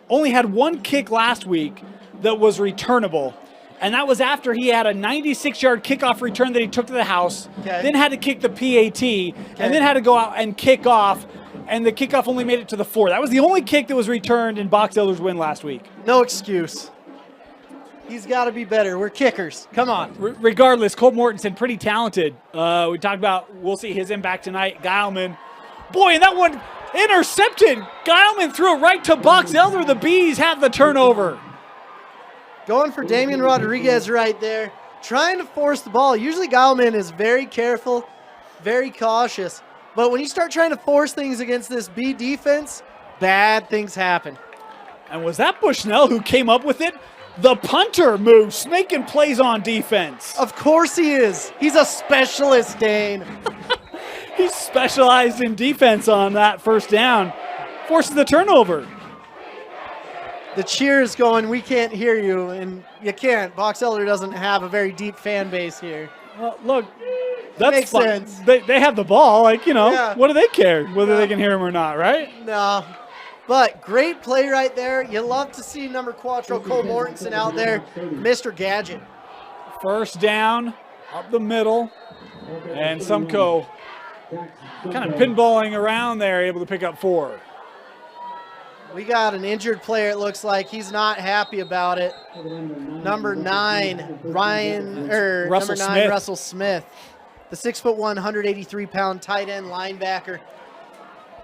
Speaker 1: 1 kick last week that was returnable. And that was after he had a 96-yard kickoff return that he took to the house,
Speaker 2: Okay.
Speaker 1: then had to kick the PAT, and then had to go out and kick off, and the kickoff only made it to the 4. That was the only kick that was returned in Box Elder's win last week.
Speaker 2: No excuse. He's got to be better. We're kickers. Come on.
Speaker 1: Regardless, Cole Mortensen, pretty talented. We talked about, we'll see his impact tonight. Geilman. Boy, and that one intercepted. Geilman threw it right to Box Elder. The Bees have the turnover.
Speaker 2: Going for Damian Rodriguez right there. Trying to force the ball. Usually Geilman is very careful, very cautious. But when you start trying to force things against this B defense, bad things happen.
Speaker 1: And was that Bushnell who came up with it? The punter moves, making plays on defense.
Speaker 2: Of course he is. He's a specialist, Dane.
Speaker 1: He specialized in defense on that first down. Forces the turnover.
Speaker 2: The cheers going, we can't hear you, and you can't. Box Elder doesn't have a very deep fan base here.
Speaker 1: Well, look, that's
Speaker 2: Makes
Speaker 1: fine.
Speaker 2: sense.
Speaker 1: They have the ball, like,
Speaker 2: Yeah.
Speaker 1: what do they care whether they can hear him or not, right?
Speaker 2: No. But great play right there. You love to see number Quattro Cole Mortensen out there. Mr. Gadget.
Speaker 1: First down, up the middle, and Sumko kind of pinballing around there, able to pick up 4.
Speaker 2: We got an injured player, it looks like. He's not happy about it. Number 9, Russell Smith. The 6'1", 183-pound tight end linebacker.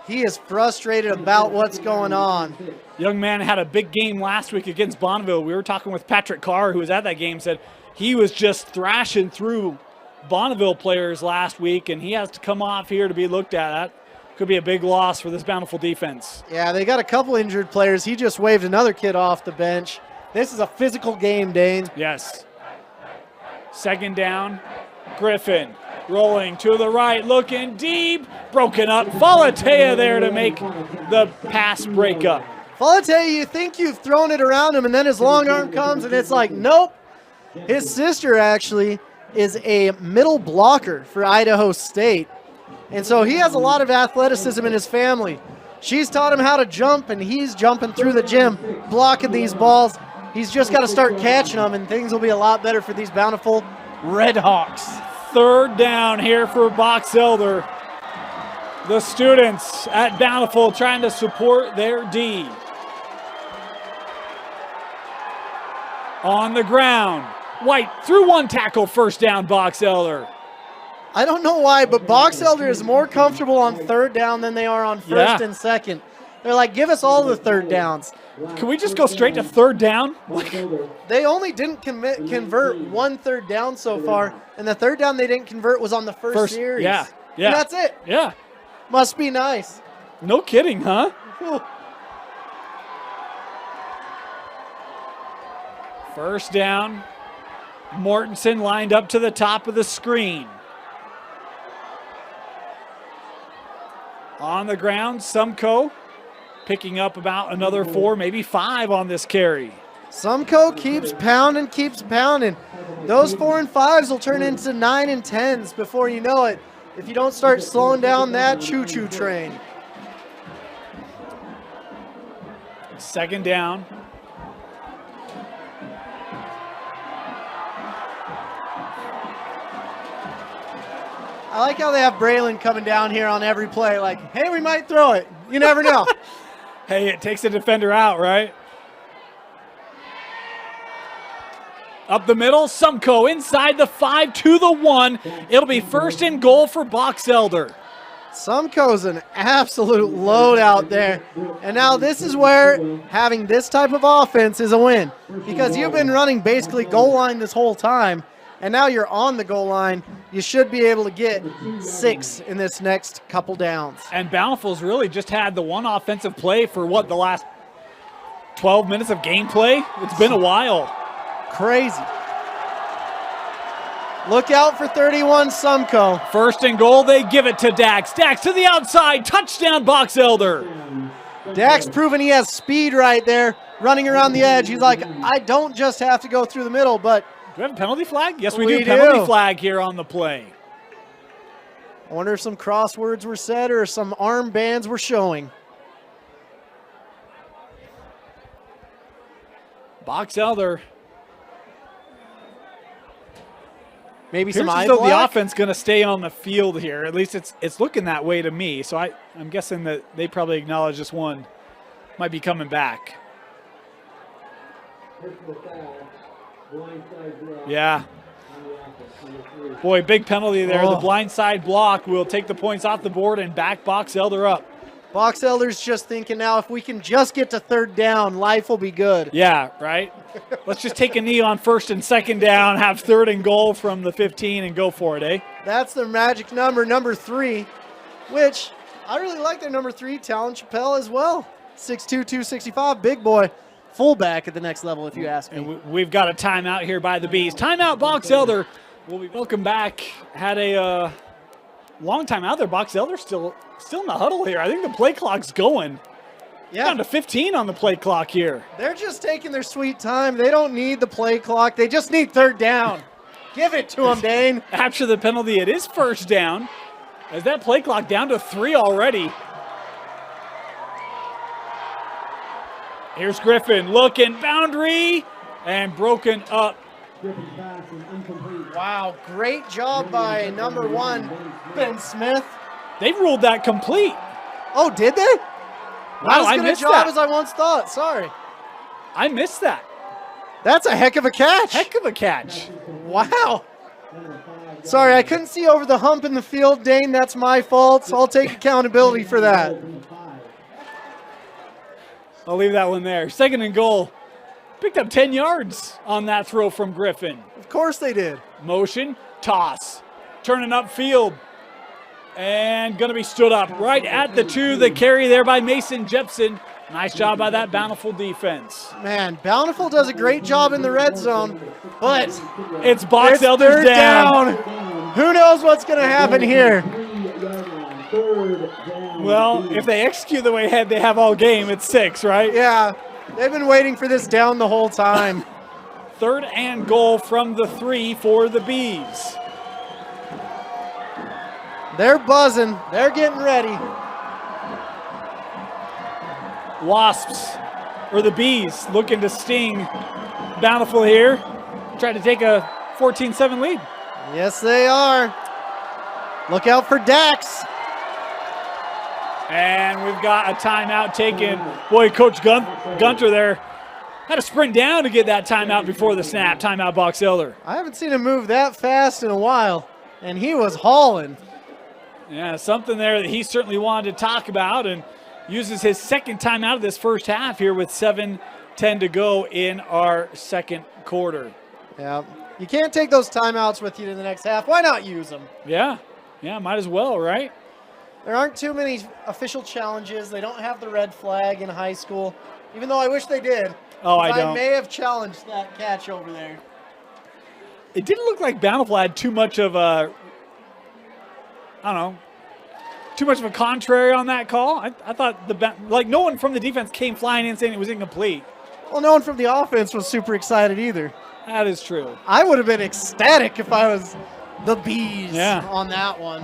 Speaker 2: He is frustrated about what's going on.
Speaker 1: Young man had a big game last week against Bonneville. We were talking with Patrick Carr, who was at that game, said he was just thrashing through Bonneville players last week, and he has to come off here to be looked at. That could be a big loss for this Bountiful defense.
Speaker 2: Yeah, they got a couple injured players. He just waved another kid off the bench. This is a physical game, Dane.
Speaker 1: Yes. Second down, Griffin. Rolling to the right, looking deep, broken up. Faletau there to make the pass break up.
Speaker 2: Faletau, you think you've thrown it around him, and then his long arm comes, and it's like, nope. His sister actually is a middle blocker for Idaho State. And so he has a lot of athleticism in his family. She's taught him how to jump, and he's jumping through the gym, blocking these balls. He's just got to start catching them, and things will be a lot better for these Bountiful Redhawks.
Speaker 1: Third down here for Box Elder. The students at Bountiful trying to support their D. On the ground. White through one tackle, first down, Box Elder.
Speaker 2: I don't know why, but Box Elder is more comfortable on third down than they are on first and second. They're like, give us all the third downs.
Speaker 1: Can we just go straight to third down?
Speaker 2: They only didn't convert one third down so far, and the third down they didn't convert was on the first series.
Speaker 1: Yeah.
Speaker 2: And that's it.
Speaker 1: Yeah.
Speaker 2: Must be nice.
Speaker 1: No kidding, huh?
Speaker 2: Whew.
Speaker 1: First down. Mortensen lined up to the top of the screen. On the ground, Sumko picking up about another 4, maybe 5 on this carry.
Speaker 2: Sumko keeps pounding. Those 4 and 5s will turn into 9 and 10s before you know it, if you don't start slowing down that choo-choo train.
Speaker 1: Second down.
Speaker 2: I like how they have Braylon coming down here on every play, like, hey, we might throw it. You never know.
Speaker 1: Hey, it takes a defender out, right? Up the middle, Sumko inside the 5 to the 1. It'll be first and goal for Box Elder.
Speaker 2: Sumko's an absolute load out there. And now this is where having this type of offense is a win, because you've been running basically goal line this whole time, and now you're on the goal line. You should be able to get 6 in this next couple downs.
Speaker 1: And Bountiful's really just had the one offensive play for what, the last 12 minutes of gameplay? It's been a while.
Speaker 2: Crazy. Look out for 31 Sumko.
Speaker 1: First and goal, they give it to Dax. Dax to the outside, touchdown Box Elder.
Speaker 2: Dax proving he has speed right there, running around the edge. He's like, I don't just have to go through the middle, but
Speaker 1: Do we have a penalty flag? Yes, we
Speaker 2: We
Speaker 1: do. Penalty
Speaker 2: do.
Speaker 1: flag here on the play.
Speaker 2: I wonder if some crosswords were said or some armbands were showing.
Speaker 1: Box Elder
Speaker 2: Maybe some eye
Speaker 1: Appears as though the
Speaker 2: black?
Speaker 1: offense going to stay on the field here. At least it's looking that way to me. So I'm guessing that they probably acknowledge this one might be coming back. Yeah. Boy, big penalty there. The blindside block will take the points off the board and back Box Elder up.
Speaker 2: Box Elder's just thinking now, if we can just get to third down, life will be good.
Speaker 1: Yeah, right? Let's just take a knee on first and second down, have third and goal from the 15 and go for it, eh?
Speaker 2: That's their magic number 3, which I really like their number 3, Talon Chappelle as well. 6'2", 265, big boy. Fullback at the next level, if you ask me.
Speaker 1: And we've got a timeout here by the Bees. Timeout, Box Elder. We'll be welcome back. Had a long time out there. Box Elder still in the huddle here. I think the play clock's going.
Speaker 2: Yeah.
Speaker 1: Down to 15 on the play clock here.
Speaker 2: They're just taking their sweet time. They don't need the play clock. They just need third down. Give it to them, Dane.
Speaker 1: After the penalty, it is first down. As that play clock down to 3 already. Here's Griffin looking, boundary, and broken up.
Speaker 2: Wow, great job by number 1, Ben Smith.
Speaker 1: They ruled that complete.
Speaker 2: Oh, did they?
Speaker 1: Wow,
Speaker 2: Not as
Speaker 1: I
Speaker 2: good a
Speaker 1: missed
Speaker 2: job
Speaker 1: that.
Speaker 2: as I once thought. Sorry.
Speaker 1: I missed that.
Speaker 2: That's a heck of a catch.
Speaker 1: Heck of a catch.
Speaker 2: Wow. Sorry, I couldn't see over the hump in the field, Dane. That's my fault, so I'll take accountability for that.
Speaker 1: I'll leave that one there. Second and goal. Picked up 10 yards on that throw from Griffin.
Speaker 2: Of course they did.
Speaker 1: Motion, toss. Turning upfield. And going to be stood up right at the 2. The carry there by Mason Jepson. Nice job by that Bountiful defense.
Speaker 2: Man, Bountiful does a great job in the red zone, but
Speaker 1: It's Box Elder's
Speaker 2: third
Speaker 1: down.
Speaker 2: Who knows what's going to happen here?
Speaker 1: Well, if they execute the way they have all game, it's 6, right?
Speaker 2: Yeah, they've been waiting for this down the whole time.
Speaker 1: Third and goal from the 3 for the Bees.
Speaker 2: They're buzzing. They're getting ready.
Speaker 1: Wasps, or the Bees, looking to sting Bountiful here. Try to take a 14-7 lead.
Speaker 2: Yes, they are. Look out for Dax.
Speaker 1: And we've got a timeout taken. Boy, Coach Gunter there had to sprint down to get that timeout before the snap. Timeout, Box Elder.
Speaker 2: I haven't seen him move that fast in a while, and he was hauling.
Speaker 1: Yeah, something there that he certainly wanted to talk about, and uses his second timeout of this first half here with 7:10 to go in our second quarter.
Speaker 2: Yeah, you can't take those timeouts with you to the next half. Why not use them?
Speaker 1: Yeah, might as well, right?
Speaker 2: There aren't too many official challenges. They don't have the red flag in high school, even though I wish they did.
Speaker 1: Oh, I don't.
Speaker 2: I may have challenged that catch over there.
Speaker 1: It didn't look like Bountiful had too much of a, too much of a contrary on that call. I thought no one from the defense came flying in saying it was incomplete.
Speaker 2: Well, no one from the offense was super excited either.
Speaker 1: That is true.
Speaker 2: I would have been ecstatic if I was the Bees
Speaker 1: Yeah.
Speaker 2: on that one.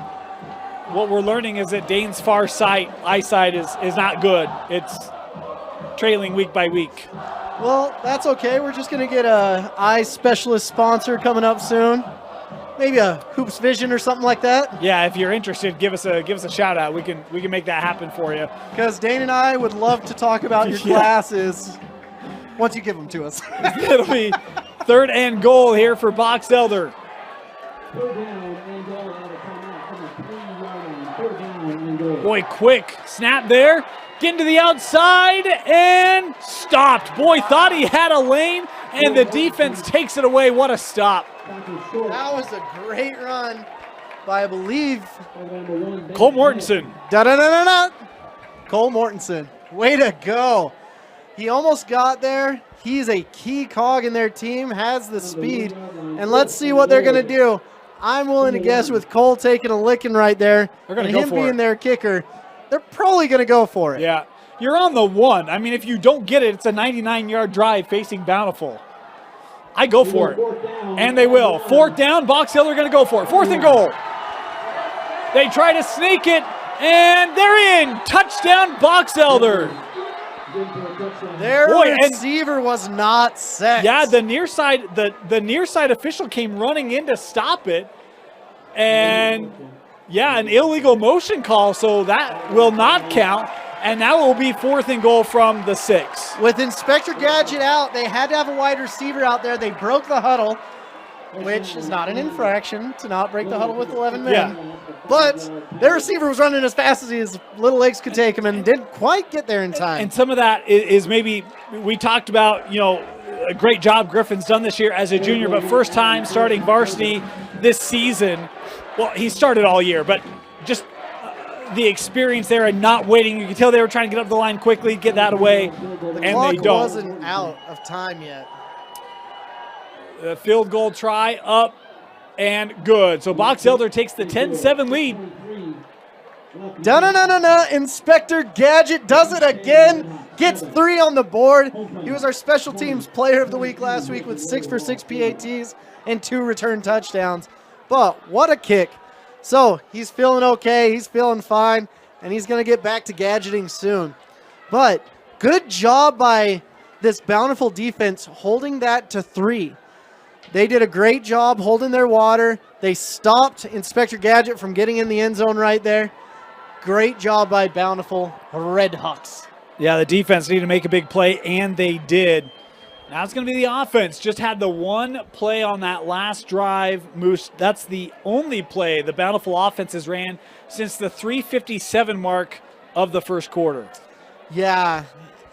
Speaker 1: What we're learning is that Dane's far eyesight is not good. It's trailing week by week.
Speaker 2: Well, that's okay. We're just going to get a eye specialist sponsor coming up soon. Maybe a Hoops Vision or something like that.
Speaker 1: Yeah, if you're interested, give us a shout out. We can make that happen for you.
Speaker 2: Because Dane and I would love to talk about your
Speaker 1: Yeah.
Speaker 2: glasses once you give them to us.
Speaker 1: It'll be third and goal here for Box Elder. Boy, quick snap there. Getting to the outside and stopped. Boy, thought he had a lane, and the defense takes it away. What a stop.
Speaker 2: That was a great run by, I believe,
Speaker 1: Cole Mortensen.
Speaker 2: da-da-da-da-da. Cole Mortensen. Way to go. He almost got there. He's a key cog in their team, has the speed. And let's see what they're going to do. I'm willing to guess with Cole taking a licking right there,
Speaker 1: They're gonna
Speaker 2: and
Speaker 1: go
Speaker 2: him
Speaker 1: for
Speaker 2: being
Speaker 1: it.
Speaker 2: their kicker, they're probably going to go for it.
Speaker 1: Yeah, you're on the 1. I mean, if you don't get it, it's a 99-yard drive facing Bountiful. I go for it, and they will. Fourth down, Box Elder going to go for it. Fourth and goal. They try to sneak it, and they're in. Touchdown, Box Elder.
Speaker 2: Their
Speaker 1: Boy, and-
Speaker 2: receiver was not set.
Speaker 1: Yeah, the near side official came running in to stop it. And yeah, an illegal motion call, so that will not count. And that will be 4th and goal from the 6.
Speaker 2: With Inspector Gadget out, they had to have a wide receiver out there. They broke the huddle, which is not an infraction to not break the huddle with 11 men.
Speaker 1: Yeah.
Speaker 2: But their receiver was running as fast as his little legs could take him and didn't quite get there in time.
Speaker 1: And some of that is maybe, we talked about, a great job Griffin's done this year as a junior, but first time starting varsity this season. Well, he started all year, but just the experience there and not waiting. You can tell they were trying to get up the line quickly, get that away, and they don't.
Speaker 2: Wasn't out of time yet.
Speaker 1: The field goal try up and good. So Box Elder takes the 10-7 lead.
Speaker 2: Da-na-na-na-na, Inspector Gadget does it again, gets 3 on the board. He was our special teams player of the week last week with 6 for 6 PATs and 2 return touchdowns. But what a kick. So he's feeling okay, he's feeling fine, and he's going to get back to gadgeting soon. But good job by this Bountiful defense holding that to 3. They did a great job holding their water. They stopped Inspector Gadget from getting in the end zone right there. Great job by Bountiful Redhawks.
Speaker 1: Yeah, the defense needed to make a big play, and they did. Now it's going to be the offense. Just had the one play on that last drive. Moose, that's the only play the Bountiful offense has ran since the 3:57 mark of the first quarter.
Speaker 2: Yeah,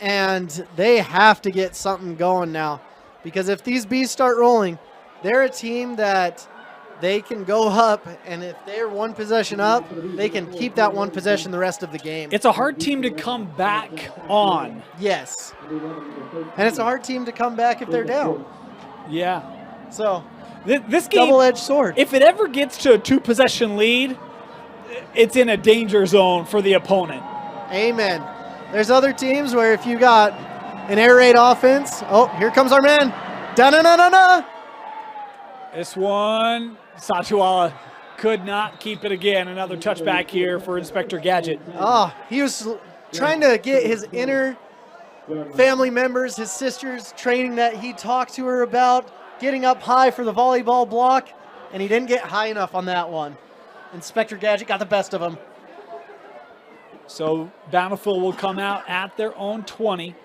Speaker 2: and they have to get something going now, because if these Bees start rolling, they're a team that they can go up, and if they're one possession up, they can keep that one possession the rest of the game.
Speaker 1: It's a hard team to come back on.
Speaker 2: Yes. And it's a hard team to come back if they're down.
Speaker 1: Yeah.
Speaker 2: So,
Speaker 1: This game,
Speaker 2: double-edged sword.
Speaker 1: if it ever gets to a 2-possession lead, it's in a danger zone for the opponent.
Speaker 2: Amen. There's other teams where if you got an air raid offense, oh, here comes our man. Da-na-na-na-na.
Speaker 1: This one, Satuala could not keep it again. Another touchback here for Inspector Gadget.
Speaker 2: Oh, he was trying to get his inner family members, his sisters, training that he talked to her about, getting up high for the volleyball block, and he didn't get high enough on that one. Inspector Gadget got the best of him.
Speaker 1: So Bountiful will come out at their own 20.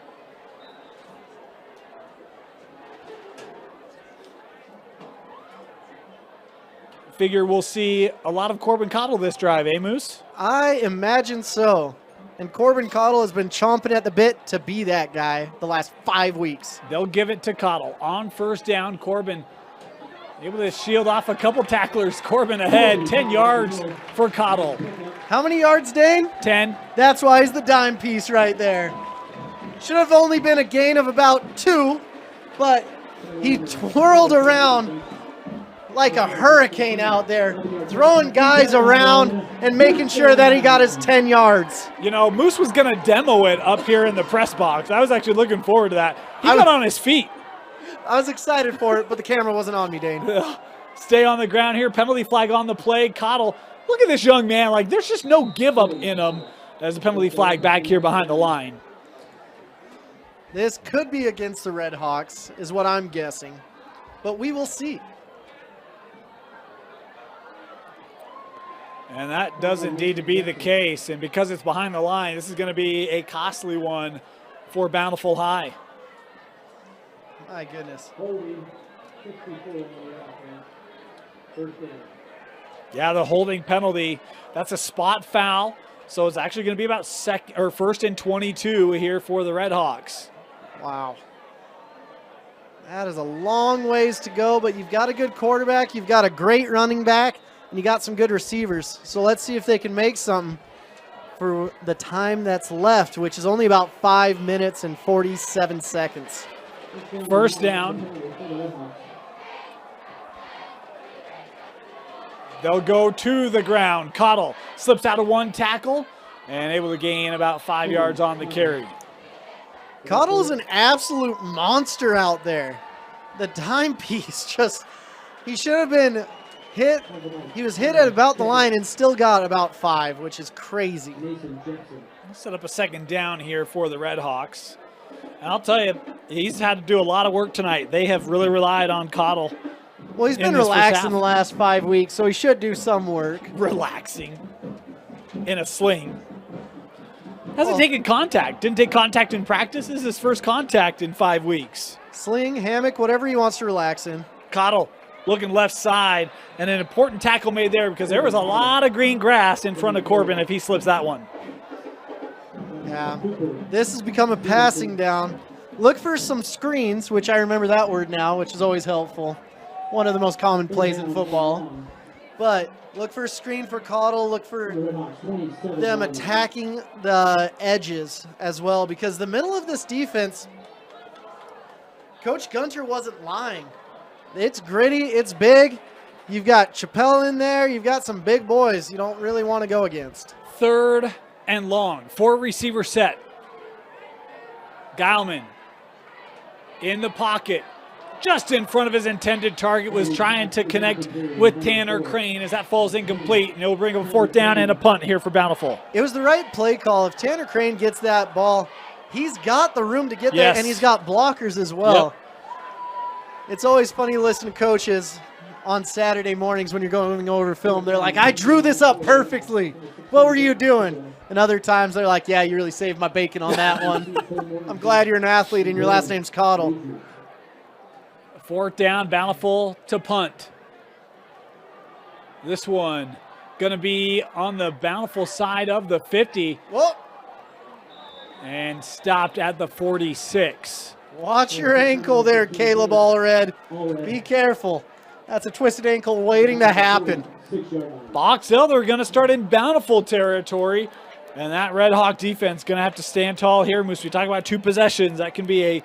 Speaker 1: Figure we'll see a lot of Corbin Cottle this drive, eh, Moose?
Speaker 2: I imagine so. And Corbin Cottle has been chomping at the bit to be that guy the last 5 weeks.
Speaker 1: They'll give it to Cottle. On first down, Corbin able to shield off a couple tacklers. Corbin ahead, 10 yards for Cottle.
Speaker 2: How many yards, Dane?
Speaker 1: 10.
Speaker 2: That's why he's the dime piece right there. Should have only been a gain of about 2, but he twirled around like a hurricane out there, throwing guys around and making sure that he got his 10 yards.
Speaker 1: You know, Moose was going to demo it up here in the press box. I was actually looking forward to that. He got on his feet.
Speaker 2: I was excited for it, but the camera wasn't on me, Dane.
Speaker 1: Stay on the ground here. Penalty flag on the play. Cottle, look at this young man. Like, there's just no give up in him. There's a penalty flag back here behind the line.
Speaker 2: This could be against the Redhawks, is what I'm guessing. But we will see.
Speaker 1: And that does indeed to be the case. And because it's behind the line, this is going to be a costly one for Bountiful High.
Speaker 2: My goodness.
Speaker 1: Yeah, the holding penalty. That's a spot foul. So it's actually going to be about first and 22 here for the Redhawks.
Speaker 2: Wow. That is a long ways to go, but you've got a good quarterback, you've got a great running back, and you got some good receivers. So let's see if they can make something for the time that's left, which is only about 5 minutes and 47 seconds.
Speaker 1: First down. They'll go to the ground. Cottle slips out of one tackle and able to gain about 5 yards on the carry.
Speaker 2: Cottle is an absolute monster out there. The dime piece just, he should have been he was hit at about the line and still got about 5, which is crazy.
Speaker 1: Set up a second down here for the Redhawks. And I'll tell you, he's had to do a lot of work tonight. They have really relied on Cottle.
Speaker 2: Well, he's been relaxed in the last 5 weeks, so he should do some work.
Speaker 1: Relaxing in a sling. Hasn't taken contact. Didn't take contact in practice. This is his first contact in 5 weeks.
Speaker 2: Sling, hammock, whatever he wants to relax in.
Speaker 1: Cottle looking left side, and an important tackle made there because there was a lot of green grass in front of Corbin if he slips that one.
Speaker 2: Yeah, this has become a passing down. Look for some screens, which I remember that word now, which is always helpful. One of the most common plays in football. But look for a screen for Cottle. Look for them attacking the edges as well, because the middle of this defense, Coach Gunter wasn't lying. It's gritty, it's big. You've got Chappelle in there. You've got some big boys you don't really want to go against.
Speaker 1: 3rd and long, 4-receiver set. Geilman in the pocket, just in front of his intended target, was trying to connect with Tanner Crane as that falls incomplete, and it'll bring up a 4th down and a punt here for Bountiful.
Speaker 2: It was the right play call. If Tanner Crane gets that ball, he's got the room to get there, and he's got blockers as well.
Speaker 1: Yep.
Speaker 2: It's always funny to listen to coaches on Saturday mornings when you're going over film. They're like, I drew this up perfectly. What were you doing? And other times they're like, yeah, you really saved my bacon on that one. I'm glad you're an athlete and your last name's Cottle.
Speaker 1: 4th down, Bountiful to punt. This one going to be on the Bountiful side of the 50.
Speaker 2: Whoa.
Speaker 1: And stopped at the 46.
Speaker 2: Watch your ankle there, Caleb Allred. Be careful. That's a twisted ankle waiting to happen.
Speaker 1: Box Elder going to start in Bountiful territory. And that Red Hawk defense going to have to stand tall here, Moose. We talk about 2 possessions. That can be a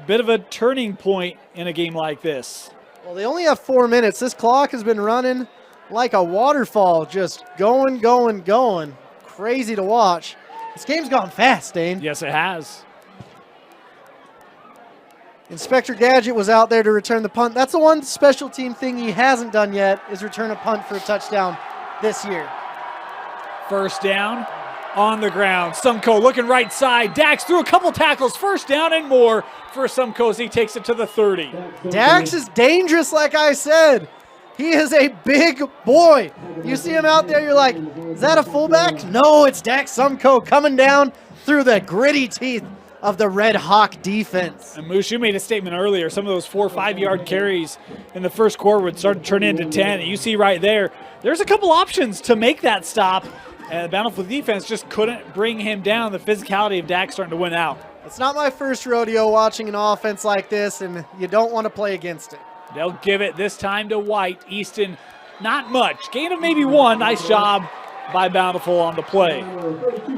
Speaker 1: bit of a turning point in a game like this.
Speaker 2: Well, they only have 4 minutes. This clock has been running like a waterfall, just going, going, going. Crazy to watch. This game's gone fast, Dane.
Speaker 1: Yes, it has. Inspector
Speaker 2: Gadget was out there to return the punt. That's the one special team thing he hasn't done yet, is return a punt for a touchdown this year.
Speaker 1: 1st down on the ground. Sumko looking right side. Dax threw a couple tackles. 1st down and more for Sumko as he takes it to the 30.
Speaker 2: Dax is dangerous, like I said. He is a big boy. You see him out there, you're like, is that a fullback? No, it's Dax Sumko coming down through the gritty teeth of the Red Hawk defense.
Speaker 1: And Moose, you made a statement earlier. Some of those 4 or 5 yard carries in the first quarter would start to turn into 10. And you see right there, there's a couple options to make that stop. And the Bountiful defense just couldn't bring him down. The physicality of Dax starting to win out.
Speaker 2: It's not my first rodeo watching an offense like this, and you don't want to play against it.
Speaker 1: They'll give it this time to White. Easton, not much. Gain of maybe 1. Nice job by Bountiful on the play.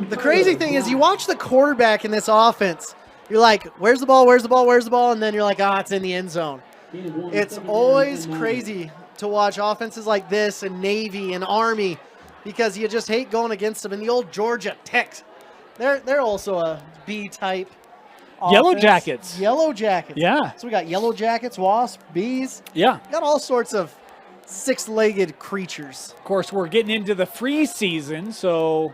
Speaker 2: The crazy thing is you watch the quarterback in this offense. You're like, where's the ball, where's the ball, where's the ball? And then you're like, it's in the end zone. It's always crazy to watch offenses like this and Navy and Army because you just hate going against them. And the old Georgia Tech, they're also a B-type
Speaker 1: Yellow
Speaker 2: offense.
Speaker 1: Jackets.
Speaker 2: Yellow Jackets.
Speaker 1: Yeah.
Speaker 2: So we got Yellow Jackets, Wasp, Bees.
Speaker 1: Yeah.
Speaker 2: Got all sorts of 6-legged creatures.
Speaker 1: Of course, we're getting into the freeze season, so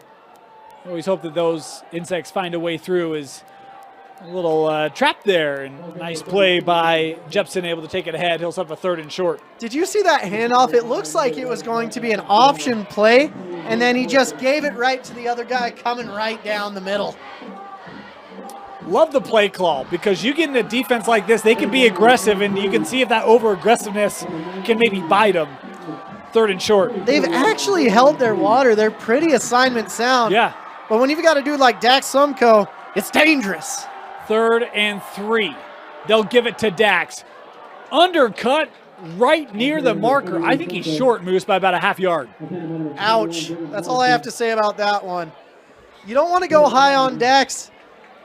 Speaker 1: I always hope that those insects find a way through. Is a little trap there, and nice play by Jepson, able to take it ahead. He'll set up a 3rd and short.
Speaker 2: Did you see that handoff? It looks like it was going to be an option play, and then he just gave it right to the other guy coming right down the middle.
Speaker 1: Love the play call, because you get in a defense like this, they can be aggressive, and you can see if that over-aggressiveness can maybe bite them. 3rd and short.
Speaker 2: They've actually held their water. They're pretty assignment sound.
Speaker 1: Yeah.
Speaker 2: But when you've got a dude like Dax Sumko, it's dangerous.
Speaker 1: 3rd and 3. They'll give it to Dax. Undercut right near the marker. I think he's short, Moose, by about a half yard.
Speaker 2: Ouch. That's all I have to say about that one. You don't want to go high on Dax,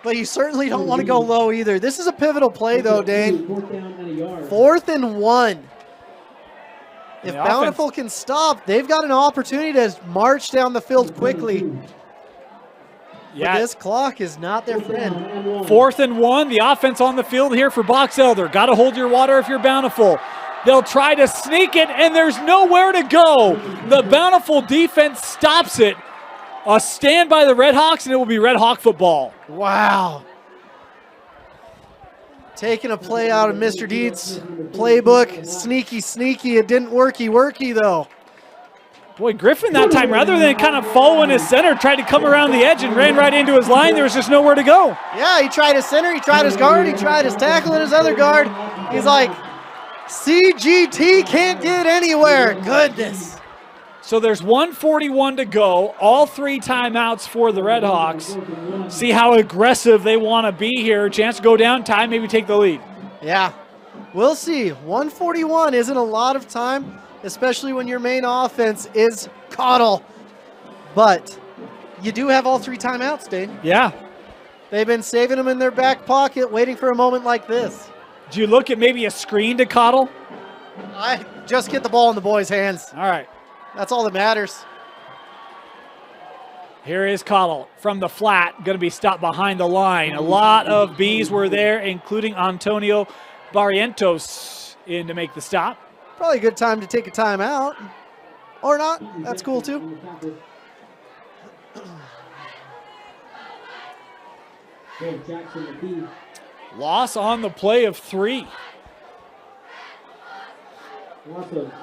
Speaker 2: but you certainly don't want to go low either. This is a pivotal play, though, Dane. 4th and 1. If Bountiful can stop, they've got an opportunity to march down the field quickly. Yeah. But this clock is not their friend.
Speaker 1: 4th and 1. The offense on the field here for Box Elder. Got to hold your water if you're Bountiful. They'll try to sneak it, and there's nowhere to go. The Bountiful defense stops it. A stand by the Redhawks, and it will be Red Hawk football.
Speaker 2: Wow. Taking a play out of Mr. Deeds' playbook. Sneaky, sneaky. It didn't worky though.
Speaker 1: Boy, Griffin that time, rather than kind of following his center, tried to come around the edge and ran right into his line. There was just nowhere to go.
Speaker 2: Yeah, he tried his center, he tried his guard, he tried his tackle and his other guard. He's like, CGT can't get anywhere. Goodness.
Speaker 1: So there's 1:41 to go. All 3 timeouts for the Redhawks. See how aggressive they want to be here. Chance to go down, tie, maybe take the lead.
Speaker 2: Yeah, we'll see. 1:41 isn't a lot of time, especially when your main offense is Cottle. But you do have all 3 timeouts, Dane.
Speaker 1: Yeah.
Speaker 2: They've been saving them in their back pocket, waiting for a moment like this.
Speaker 1: Do you look at maybe a screen to Cottle?
Speaker 2: I just get the ball in the boys' hands.
Speaker 1: All right.
Speaker 2: That's all that matters.
Speaker 1: Here is Cottle from the flat, going to be stopped behind the line. A lot of Bs were there, including Antonio Barrientos in to make the stop.
Speaker 2: Probably a good time to take a timeout. Or not. That's cool too.
Speaker 1: Loss on the play of 3.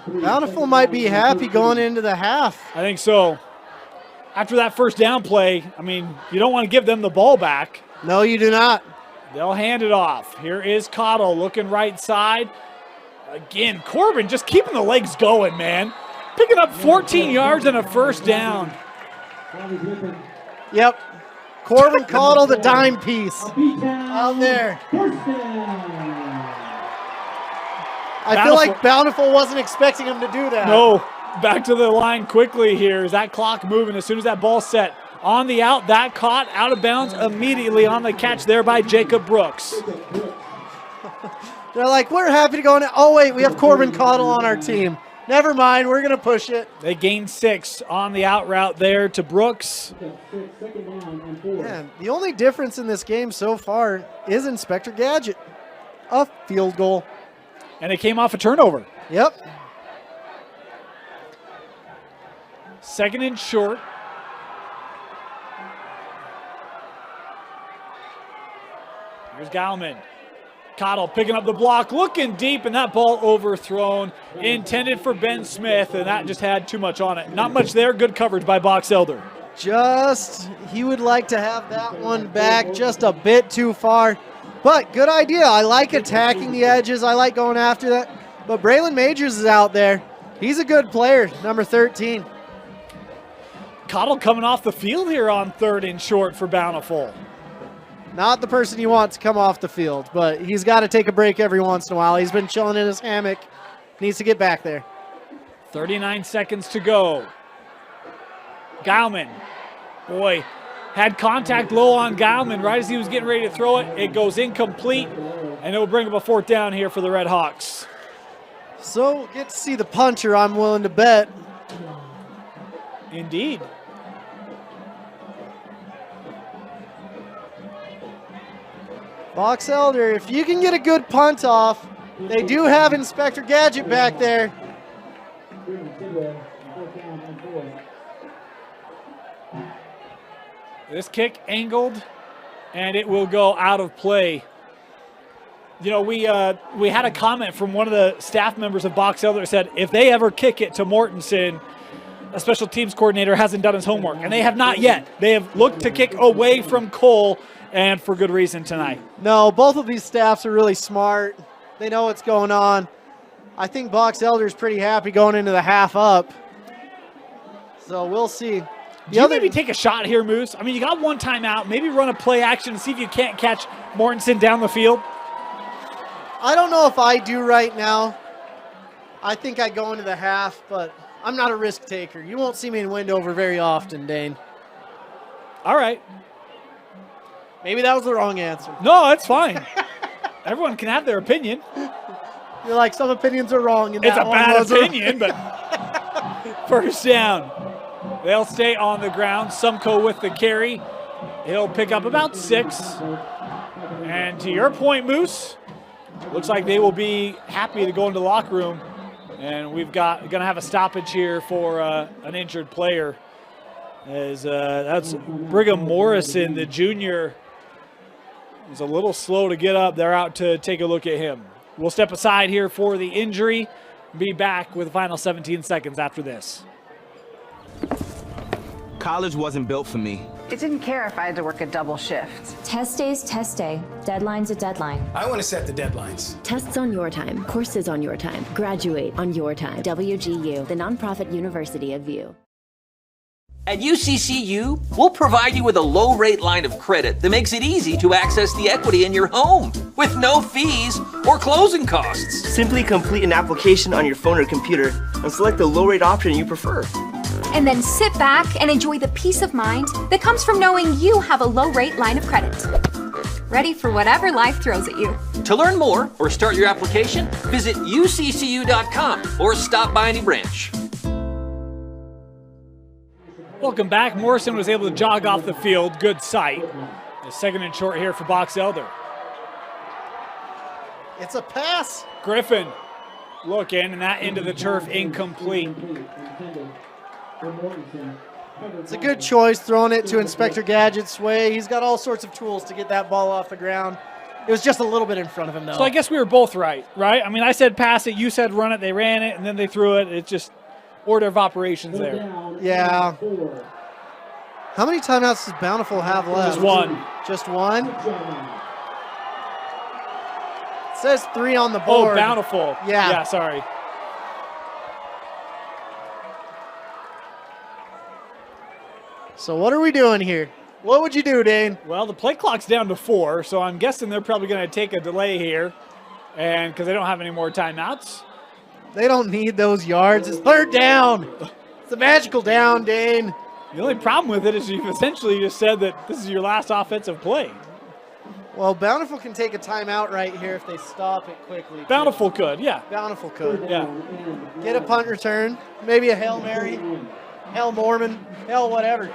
Speaker 2: Bountiful might be happy going into the half.
Speaker 1: I think so. After that first down play, I mean, you don't want to give them the ball back.
Speaker 2: No, you do not.
Speaker 1: They'll hand it off. Here is Cottle looking right side. Again, Corbin just keeping the legs going, man. Picking up 14 yards and a first down.
Speaker 2: Yep. Corbin Cottle, the dime piece out there. I feel like Bountiful wasn't expecting him to do that.
Speaker 1: No, back to the line quickly here. Is that clock moving as soon as that ball's set? On the out, that caught out of bounds immediately on the catch there by Jacob Brooks.
Speaker 2: They're like, we're happy to go in. Oh, wait, we have Corbin Cottle on our team. Never mind, we're going to push it.
Speaker 1: They gained 6 on the out route there to Brooks.
Speaker 2: Yeah, the only difference in this game so far is Inspector Gadget. A field goal.
Speaker 1: And it came off a turnover.
Speaker 2: Yep.
Speaker 1: 2nd and short. Here's Gallman. Cottle picking up the block, looking deep, and that ball overthrown. Intended for Ben Smith, and that just had too much on it. Not much there. Good coverage by Box Elder.
Speaker 2: He would like to have that one back just a bit too far. But good idea. I like attacking the edges. I like going after that. But Braylon Majors is out there. He's a good player, number 13.
Speaker 1: Cottle coming off the field here on 3rd and short for Bountiful.
Speaker 2: Not the person you want to come off the field, but he's got to take a break every once in a while. He's been chilling in his hammock. Needs to get back there.
Speaker 1: 39 seconds to go. Gallman. Boy, had contact low on Gallman right as he was getting ready to throw it. It goes incomplete, and it will bring up a 4th down here for the Red Hawks.
Speaker 2: So get to see the puncher, I'm willing to bet.
Speaker 1: Indeed.
Speaker 2: Box Elder, if you can get a good punt off, they do have Inspector Gadget back there.
Speaker 1: This kick angled, and it will go out of play. You know, we had a comment from one of the staff members of Box Elder that said if they ever kick it to Mortensen, a special teams coordinator hasn't done his homework, and they have not yet. They have looked to kick away from Cole, and for good reason tonight.
Speaker 2: No, both of these staffs are really smart. They know what's going on. I think Box Elder's pretty happy going into the half up. So we'll see.
Speaker 1: Do you maybe take a shot here, Moose? I mean, you got one timeout. Maybe run a play action and see if you can't catch Mortensen down the field.
Speaker 2: I don't know if I do right now. I think I go into the half, but I'm not a risk taker. You won't see me in Windover very often, Dane.
Speaker 1: All right.
Speaker 2: Maybe that was the wrong answer.
Speaker 1: No, it's fine. Everyone can have their opinion.
Speaker 2: You're like, some opinions are wrong. And
Speaker 1: it's a bad opinion, but 1st down. They'll stay on the ground. Sumko with the carry. He'll pick up about 6. And to your point, Moose, looks like they will be happy to go into the locker room. And we've got going to have a stoppage here for an injured player. As that's Brigham Morrison, the junior, is a little slow to get up. They're out to take a look at him. We'll step aside here for the injury. Be back with the final 17 seconds after this.
Speaker 6: College wasn't built for me.
Speaker 7: It didn't care if I had to work a double shift.
Speaker 8: Test day's test day. Deadline's a deadline.
Speaker 9: I want to set the deadlines.
Speaker 10: Tests on your time. Courses on your time. Graduate on your time. WGU, the nonprofit university of VIEW.
Speaker 3: At UCCU, we'll provide you with a low-rate line of credit that makes it easy to access the equity in your home with no fees or closing costs.
Speaker 4: Simply complete an application on your phone or computer and select the low-rate option you prefer.
Speaker 5: And then sit back and enjoy the peace of mind that comes from knowing you have a low-rate line of credit. Ready for whatever life throws at you.
Speaker 3: To learn more or start your application, visit uccu.com or stop by any branch.
Speaker 1: Welcome back. Morrison was able to jog off the field. Good sight. A second and short here for Box Elder.
Speaker 2: It's a pass.
Speaker 1: Griffin looking, and that into the turf, incomplete.
Speaker 2: It's a good choice throwing it to Inspector Gadget's way. He's got all sorts of tools to get that ball off the ground. It was just a little bit in front of him, though.
Speaker 1: So I guess we were both right? I mean, I said pass it, you said run it, they ran it, and then they threw it. It's just order of operations there.
Speaker 2: Yeah. How many timeouts does Bountiful have left?
Speaker 1: Just one.
Speaker 2: Just one? It says 3 on the board.
Speaker 1: Oh, Bountiful.
Speaker 2: Yeah.
Speaker 1: Yeah, sorry.
Speaker 2: So what are we doing here? What would you do, Dane?
Speaker 1: Well, the play clock's down to 4, so I'm guessing they're probably going to take a delay here, and because they don't have any more timeouts.
Speaker 2: They don't need those yards. It's third down. It's a magical down, Dane.
Speaker 1: The only problem with it is you've essentially just said that this is your last offensive play.
Speaker 2: Well, Bountiful can take a timeout right here if they stop it quickly.
Speaker 1: Bountiful could, yeah.
Speaker 2: Bountiful could.
Speaker 1: Yeah.
Speaker 2: Get a punt return, maybe a Hail Mary, Hail Mormon, hell whatever.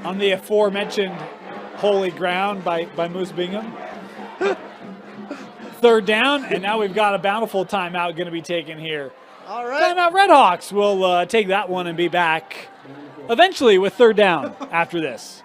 Speaker 1: On the aforementioned holy ground by Moose Bingham. Third down, and now we've got a Bountiful timeout going to be taken here.
Speaker 2: All right.
Speaker 1: Timeout Redhawks will take that one and be back eventually with third down after this.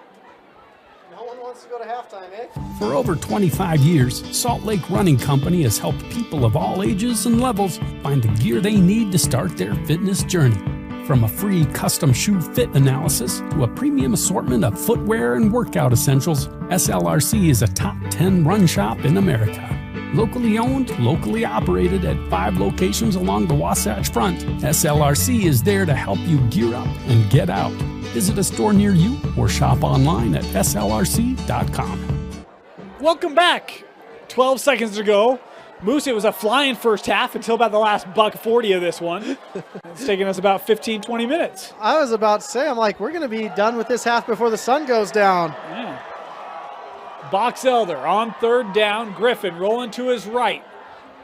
Speaker 2: No one wants to go to halftime, eh?
Speaker 11: For over 25 years, Salt Lake Running Company has helped people of all ages and levels find the gear they need to start their fitness journey. From a free custom shoe fit analysis to a premium assortment of footwear and workout essentials, SLRC is a top 10 run shop in America. Locally owned, locally operated at 5 locations along the Wasatch Front, SLRC is there to help you gear up and get out. Visit a store near you or shop online at slrc.com.
Speaker 1: Welcome back. 12 seconds to go. Moose, it was a flying first half until about the last $1.40 of this one. It's taken us about 15, 20 minutes.
Speaker 2: I was about to say, I'm like, we're going to be done with this half before the sun goes down.
Speaker 1: Yeah. Box Elder on third down. Griffin rolling to his right.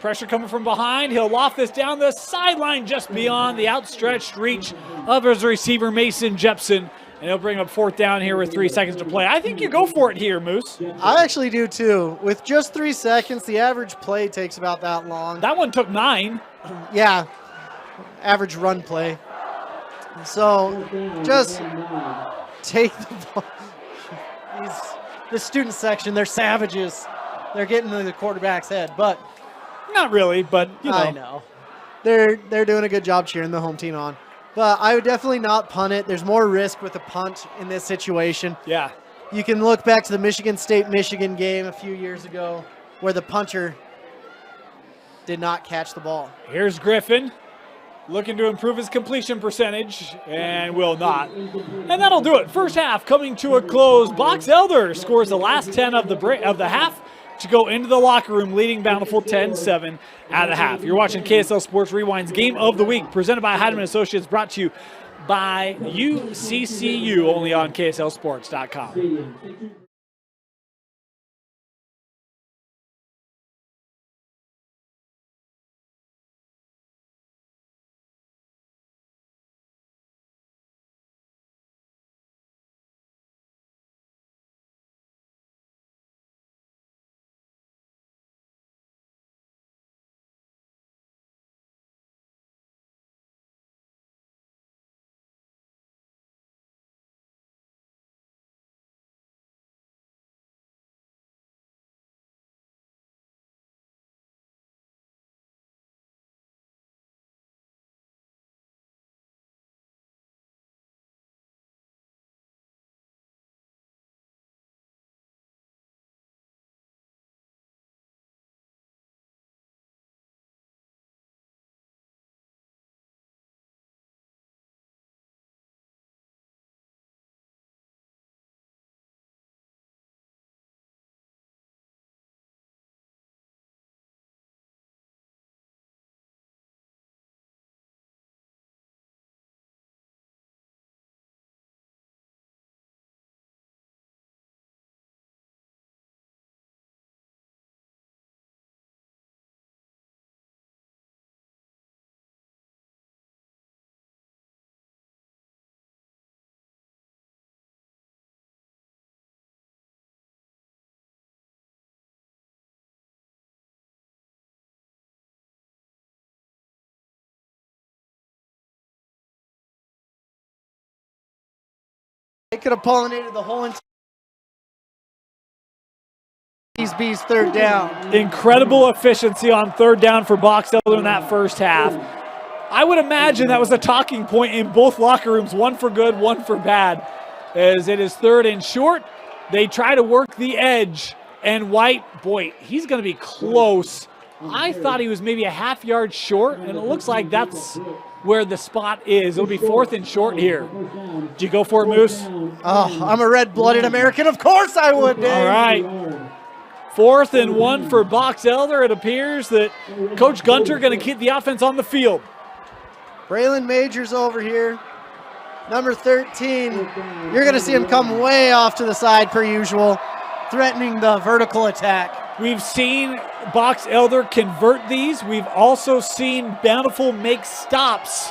Speaker 1: Pressure coming from behind. He'll loft this down the sideline just beyond the outstretched reach of his receiver, Mason Jepson. And he'll bring up fourth down here with 3 seconds to play. I think you go for it here, Moose.
Speaker 2: I actually do too. With just 3 seconds, the average play takes about that long.
Speaker 1: That one took 9.
Speaker 2: Yeah, average run play. So just take the ball. The student section, they're savages. They're getting to the quarterback's head, but
Speaker 1: not really, but you know.
Speaker 2: I know. They're doing a good job cheering the home team on. But I would definitely not punt it. There's more risk with a punt in this situation.
Speaker 1: Yeah.
Speaker 2: You can look back to the Michigan State-Michigan game a few years ago where the punter did not catch the ball.
Speaker 1: Here's Griffin looking to improve his completion percentage and will not. And that'll do it. First half coming to a close. Box Elder scores the last 10 of the half to go into the locker room, leading Bountiful 10-7 at the half. You're watching KSL Sports Rewind's Game of the Week, presented by Heidemann Associates, brought to you by UCCU, only on KSLSports.com.
Speaker 2: could have pollinated the whole entire these bees third down.
Speaker 1: Incredible efficiency on third down for Box Elder in that first half. I would imagine that was a talking point in both locker rooms, one for good, one for bad. As it is third and short, they try to work the edge. And White, boy, he's going to be close. I thought he was maybe a half yard short, and it looks like that's where the spot is. It'll be fourth and short here. Did you go for it, Moose?
Speaker 2: Oh, I'm a red-blooded American. Of course I would, Dave.
Speaker 1: All right. Fourth and one for Box Elder. It appears that Coach Gunter going to keep the offense on the field.
Speaker 2: Braylon Majors over here. Number 13. You're going to see him come way off to the side per usual, threatening the vertical attack.
Speaker 1: We've seen Box Elder convert these. We've also seen Bountiful make stops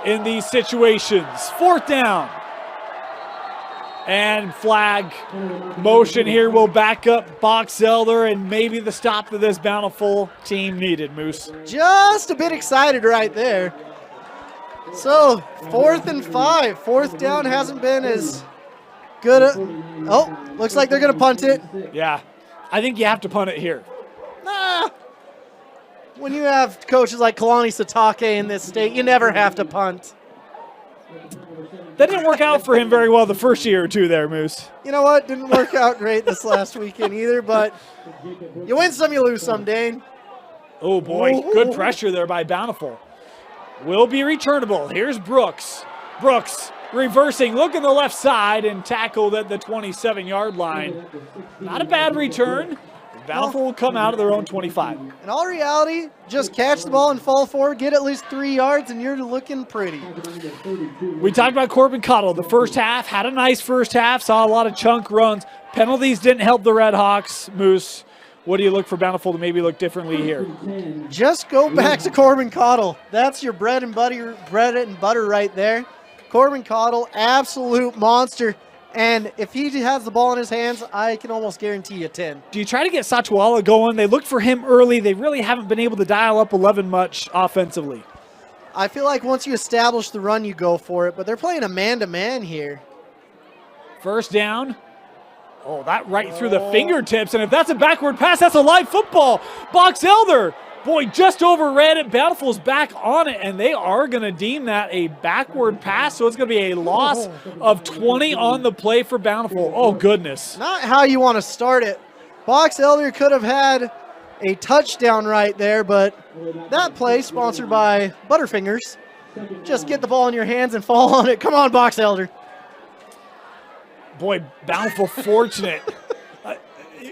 Speaker 1: in these situations. Fourth down. And flag motion here will back up Box Elder and maybe the stop that this Bountiful team needed, Moose.
Speaker 2: Just a bit excited right there. So, 4th and 5. Fourth down hasn't been as good. Oh, looks like they're going to punt it.
Speaker 1: Yeah, I think you have to punt it here.
Speaker 2: Nah. When you have coaches like Kalani Satake in this state, you never have to punt.
Speaker 1: That didn't work out for him very well the first year or two there, Moose.
Speaker 2: You know what? Didn't work out great this last weekend either, but you win some, you lose some, Dane.
Speaker 1: Oh, boy. Good pressure there by Bountiful. Will be returnable. Here's Brooks. Brooks reversing, look in the left side and tackled at the 27-yard line. Not a bad return. Bountiful will come out of their own 25.
Speaker 2: In all reality, just catch the ball and fall forward, get at least 3 yards, and you're looking pretty.
Speaker 1: We talked about Corbin Cottle. The first half, had a nice first half, saw a lot of chunk runs. Penalties didn't help the Redhawks. Moose, what do you look for Bountiful to maybe look differently here?
Speaker 2: Just go back to Corbin Cottle. That's your bread and butter right there. Corbin Cottle, absolute monster. And if he has the ball in his hands, I can almost guarantee you 10.
Speaker 1: Do you try to get Satuala going? They looked for him early. They really haven't been able to dial up 11 much offensively.
Speaker 2: I feel like once you establish the run, you go for it. But they're playing a man-to-man here.
Speaker 1: First down. Oh, that right through the fingertips. And if that's a backward pass, that's a live football. Box Elder. Boy, just overran it. Bountiful's back on it, and they are going to deem that a backward pass, so it's going to be a loss of 20 on the play for Bountiful. Oh, goodness.
Speaker 2: Not how you want to start it. Box Elder could have had a touchdown right there, but that play, sponsored by Butterfingers, just get the ball in your hands and fall on it. Come on, Box Elder.
Speaker 1: Boy, Bountiful fortunate.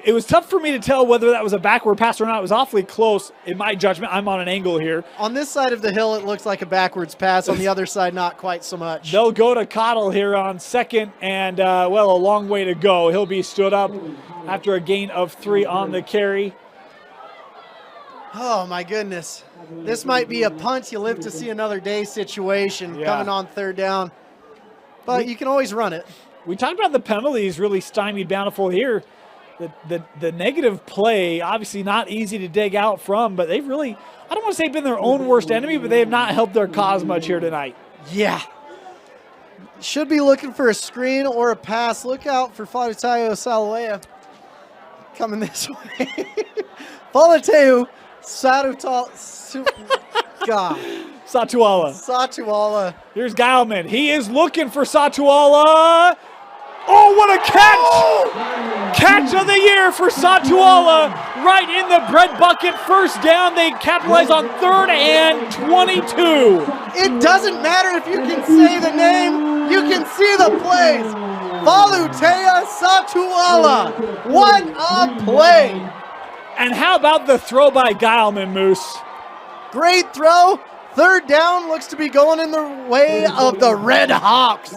Speaker 1: It was tough for me to tell whether that was a backward pass or not. It was awfully close in my judgment. I'm on an angle here.
Speaker 2: On this side of the hill, it looks like a backwards pass. On the other side, not quite so much.
Speaker 1: They'll go to Cottle here on second, and, well, a long way to go. He'll be stood up after a gain of 3 on the carry.
Speaker 2: Oh, my goodness. This might be a punt you live to see another day situation coming on third down. But you can always run it.
Speaker 1: We talked about the penalties really stymied Bountiful here. The negative play, obviously not easy to dig out from, but they've really, I don't want to say been their own worst enemy, but they have not helped their cause much here tonight.
Speaker 2: Yeah. Should be looking for a screen or a pass. Look out for Faletau Salawea coming this way. Faletau Satuala.
Speaker 1: Here's Geilman. He is looking for Satuala. Oh, what a catch! Oh! Catch of the year for Satuala, right in the bread bucket. First down, they capitalize on 3rd and 22.
Speaker 2: It doesn't matter if you can say the name, you can see the plays. Faletau Satuala, what a play!
Speaker 1: And how about the throw by Geilman, Moose?
Speaker 2: Great throw. 3rd down looks to be going in the way of the Redhawks.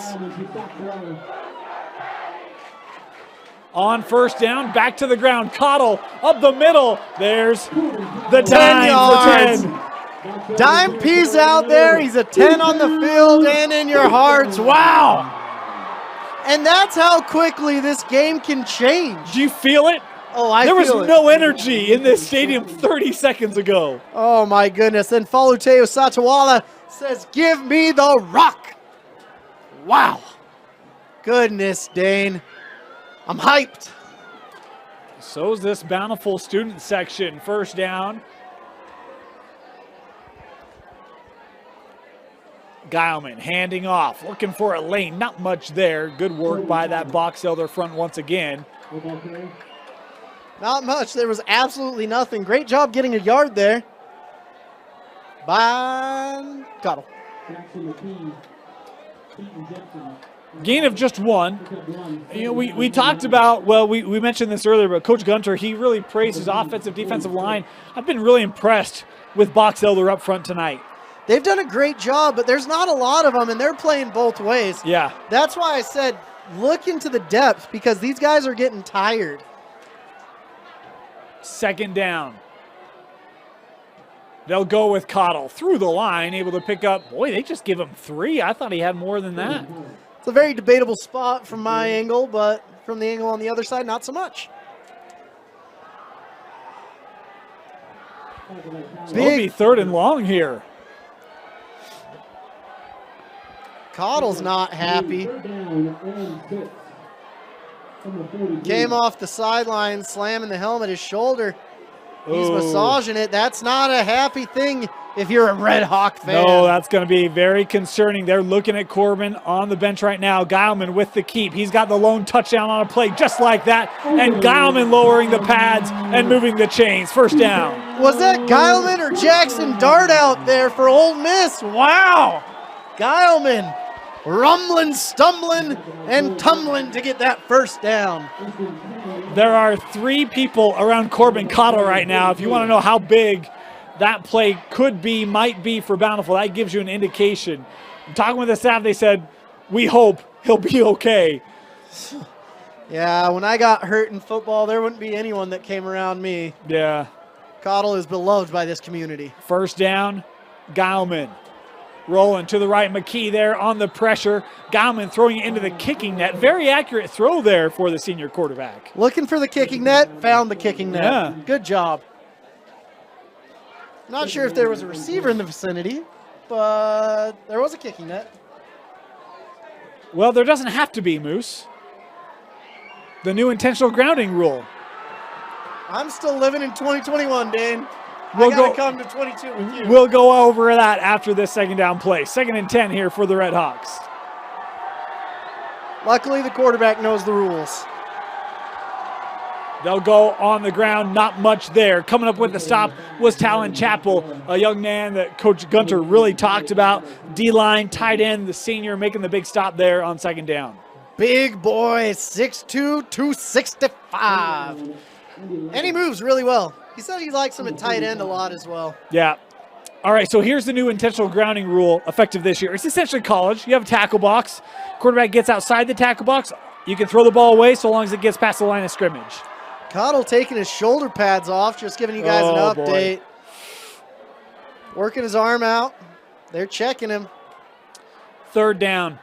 Speaker 1: On first down, back to the ground. Cottle up the middle. There's the 10 yards.
Speaker 2: Dime piece out there. He's a 10 on the field and in your hearts. Wow. And that's how quickly this game can change.
Speaker 1: Do you feel it?
Speaker 2: Oh, I
Speaker 1: feel it.
Speaker 2: There was
Speaker 1: no energy in this stadium 30 seconds ago.
Speaker 2: Oh, my goodness. Then Faletau Satuala says, give me the rock. Wow. goodness, Dane. I'm hyped.
Speaker 1: So's this Bountiful student section. First down. Geilman handing off, looking for a lane. Not much there. Good work by that box elder front once again.
Speaker 2: Not much. There was absolutely nothing. Great job getting a yard there by Cottle.
Speaker 1: Gain of just one. You know, we talked about, well, we mentioned this earlier, but Coach Gunter, he really praised his offensive defensive line. I've been really impressed with box elder up front tonight.
Speaker 2: They've done a great job, but there's not a lot of them, and they're playing both ways.
Speaker 1: Yeah.
Speaker 2: That's why I said look into the depth, because these guys are getting tired.
Speaker 1: Second down. They'll go with Cottle through the line, able to pick up. Boy, they just give him 3. I thought he had more than that.
Speaker 2: It's a very debatable spot from my angle, but from the angle on the other side, not so much.
Speaker 1: So it'll be 3rd and long here.
Speaker 2: Cottle's not happy. Came off the sideline, slamming the helmet, his shoulder. He's massaging it. That's not a happy thing if you're a Red Hawk fan.
Speaker 1: No, that's going to be very concerning. They're looking at Corbin on the bench right now. Geilman with the keep. He's got the lone touchdown on a play just like that. And Geilman lowering the pads and moving the chains. First down.
Speaker 2: Was that Geilman or Jackson Dart out there for Ole Miss? Wow. Geilman rumbling, stumbling, and tumbling to get that first down.
Speaker 1: There are 3 people around Corbin Cottle right now. If you want to know how big that play could be, might be for Bountiful, that gives you an indication. Talking with the staff, they said, we hope he'll be okay.
Speaker 2: Yeah, when I got hurt in football, there wouldn't be anyone that came around me.
Speaker 1: Yeah.
Speaker 2: Cottle is beloved by this community.
Speaker 1: First down, Geilman. Rolling to the right, McKee there on the pressure. Geilman throwing it into the kicking net. Very accurate throw there for the senior quarterback.
Speaker 2: Looking for the kicking net, found the kicking net.
Speaker 1: Yeah.
Speaker 2: Good job. Not sure if there was a receiver in the vicinity, but there was a kicking net.
Speaker 1: Well, there doesn't have to be, Moose. The new intentional grounding rule.
Speaker 2: I'm still living in 2021, Dane.
Speaker 1: We'll
Speaker 2: I gotta come to 22 with you.
Speaker 1: We'll go over that after this second down play. 2nd and 10 here for the Red Hawks.
Speaker 2: Luckily, the quarterback knows the rules.
Speaker 1: They'll go on the ground, not much there. Coming up with the stop was Talon Chappell, a young man that Coach Gunter really talked about. D-line, tight end, the senior, making the big stop there on 2nd down.
Speaker 2: Big boy, 6'2", 265. And he moves really well. He said he likes him at tight end a lot as well.
Speaker 1: Yeah. All right, so here's the new intentional grounding rule effective this year. It's essentially college. You have a tackle box. Quarterback gets outside the tackle box. You can throw the ball away so long as it gets past the line of scrimmage.
Speaker 2: Cottle taking his shoulder pads off, just giving you guys an update. Boy. Working his arm out. They're checking him.
Speaker 1: 3rd down.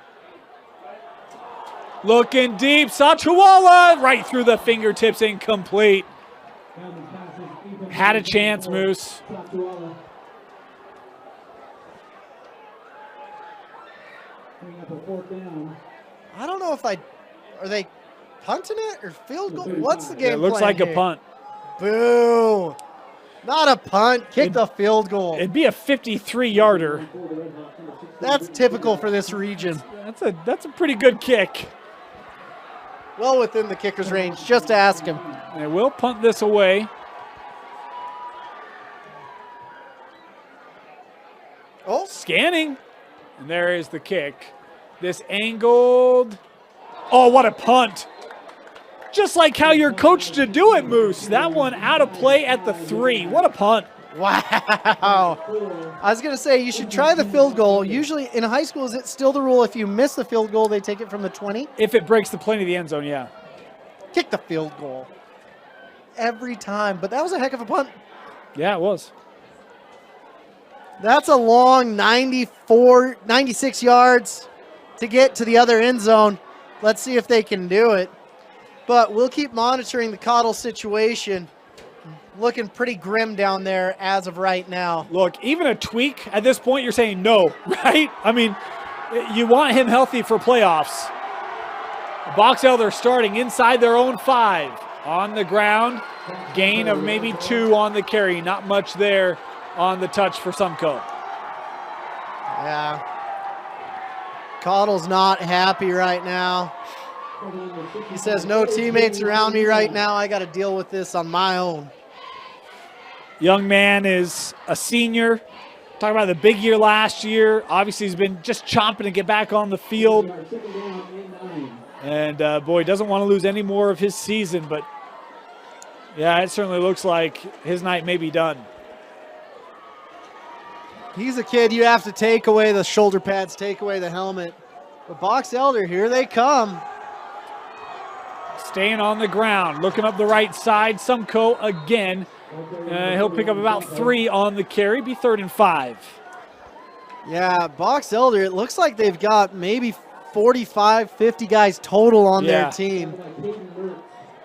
Speaker 1: Looking deep. Satuala right through the fingertips, incomplete. Had a chance, Moose.
Speaker 2: I don't know if are they punting it or field goal? What's the game plan?
Speaker 1: It looks like
Speaker 2: here?
Speaker 1: A punt.
Speaker 2: Boo. Not a punt. Kick the field goal.
Speaker 1: It'd be a 53-yarder.
Speaker 2: That's typical for this region.
Speaker 1: That's a pretty good kick.
Speaker 2: Well within the kicker's range. Just ask him.
Speaker 1: They will punt this away.
Speaker 2: Oh,
Speaker 1: scanning. And there is the kick. This angled. Oh, what a punt. Just like how you're coached to do it, Moose. That one out of play at the 3. What a punt.
Speaker 2: Wow. I was going to say, you should try the field goal. Usually in high school, is it still the rule if you miss the field goal, they take it from the 20?
Speaker 1: If it breaks the plane of the end zone, yeah.
Speaker 2: Kick the field goal. Every time. But that was a heck of a punt.
Speaker 1: Yeah, it was.
Speaker 2: That's a long 96 yards to get to the other end zone. Let's see if they can do it. But we'll keep monitoring the Cottle situation. Looking pretty grim down there as of right now.
Speaker 1: Look, even a tweak at this point, you're saying no, right? I mean, you want him healthy for playoffs. Box Elder starting inside their own 5. On the ground, gain of maybe 2 on the carry. Not much there on the touch for Sumko.
Speaker 2: Yeah. Cottle's not happy right now. He says, no teammates around me right now. I got to deal with this on my own.
Speaker 1: Young man is a senior. Talking about the big year last year. Obviously, he's been just chomping to get back on the field. And, boy, doesn't want to lose any more of his season. But, yeah, it certainly looks like his night may be done.
Speaker 2: He's a kid you have to take away the shoulder pads, take away the helmet. But Box Elder, here they come.
Speaker 1: Staying on the ground, looking up the right side. Sumko again. He'll pick up about 3 on the carry, be 3rd and 5.
Speaker 2: Yeah, Box Elder, it looks like they've got maybe 45, 50 guys total on their team,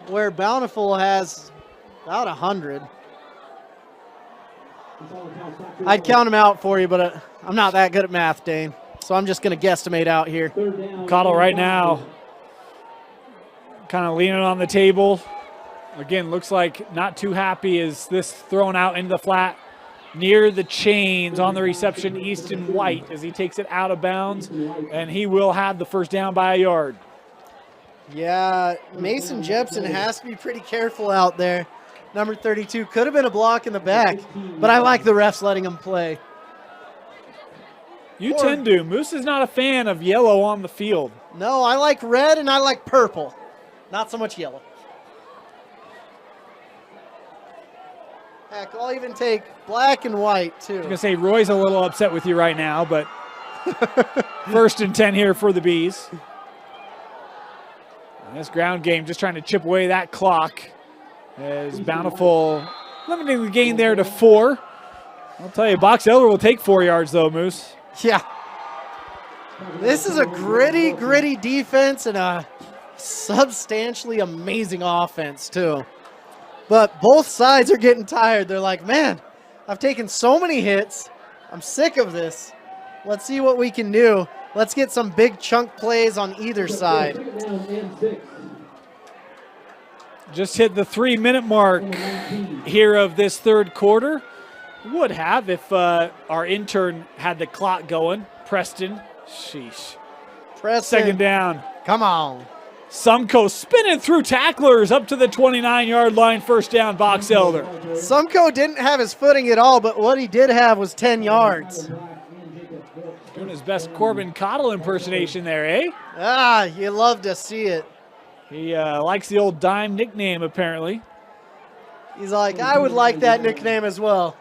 Speaker 2: where Bountiful has about 100. I'd count them out for you, but I'm not that good at math, Dane, so I'm just going to guesstimate out here.
Speaker 1: Cottle right now kind of leaning on the table. Again, looks like not too happy as this thrown out into the flat near the chains on the reception, Easton White, as he takes it out of bounds, and he will have the first down by a yard.
Speaker 2: Yeah, Mason Jepson has to be pretty careful out there. Number 32 could have been a block in the back, but I like the refs letting him play.
Speaker 1: You tend to. Moose is not a fan of yellow on the field.
Speaker 2: No, I like red and I like purple. Not so much yellow. Heck, I'll even take black and white, too.
Speaker 1: I was going to say, Roy's a little upset with you right now, but 1st and 10 here for the Bees. And this ground game just trying to chip away that clock as Bountiful limiting the gain there to 4. I'll tell you, Box Elder will take 4 yards, though, Moose.
Speaker 2: Yeah. This is a gritty defense and a substantially amazing offense, too. But both sides are getting tired. They're like, man, I've taken so many hits. I'm sick of this. Let's see what we can do. Let's get some big chunk plays on either side.
Speaker 1: Just hit the 3-minute mark here of this 3rd quarter. Would have if our intern had the clock going. Preston, sheesh.
Speaker 2: Preston.
Speaker 1: 2nd down.
Speaker 2: Come on.
Speaker 1: Sumko spinning through tacklers up to the 29-yard line, 1st down, Box Elder.
Speaker 2: Sumko didn't have his footing at all, but what he did have was 10 yards.
Speaker 1: Doing his best Corbin Cottle impersonation there, eh?
Speaker 2: Ah, you love to see it.
Speaker 1: He likes the old dime nickname, apparently.
Speaker 2: He's like, I would like that nickname as well.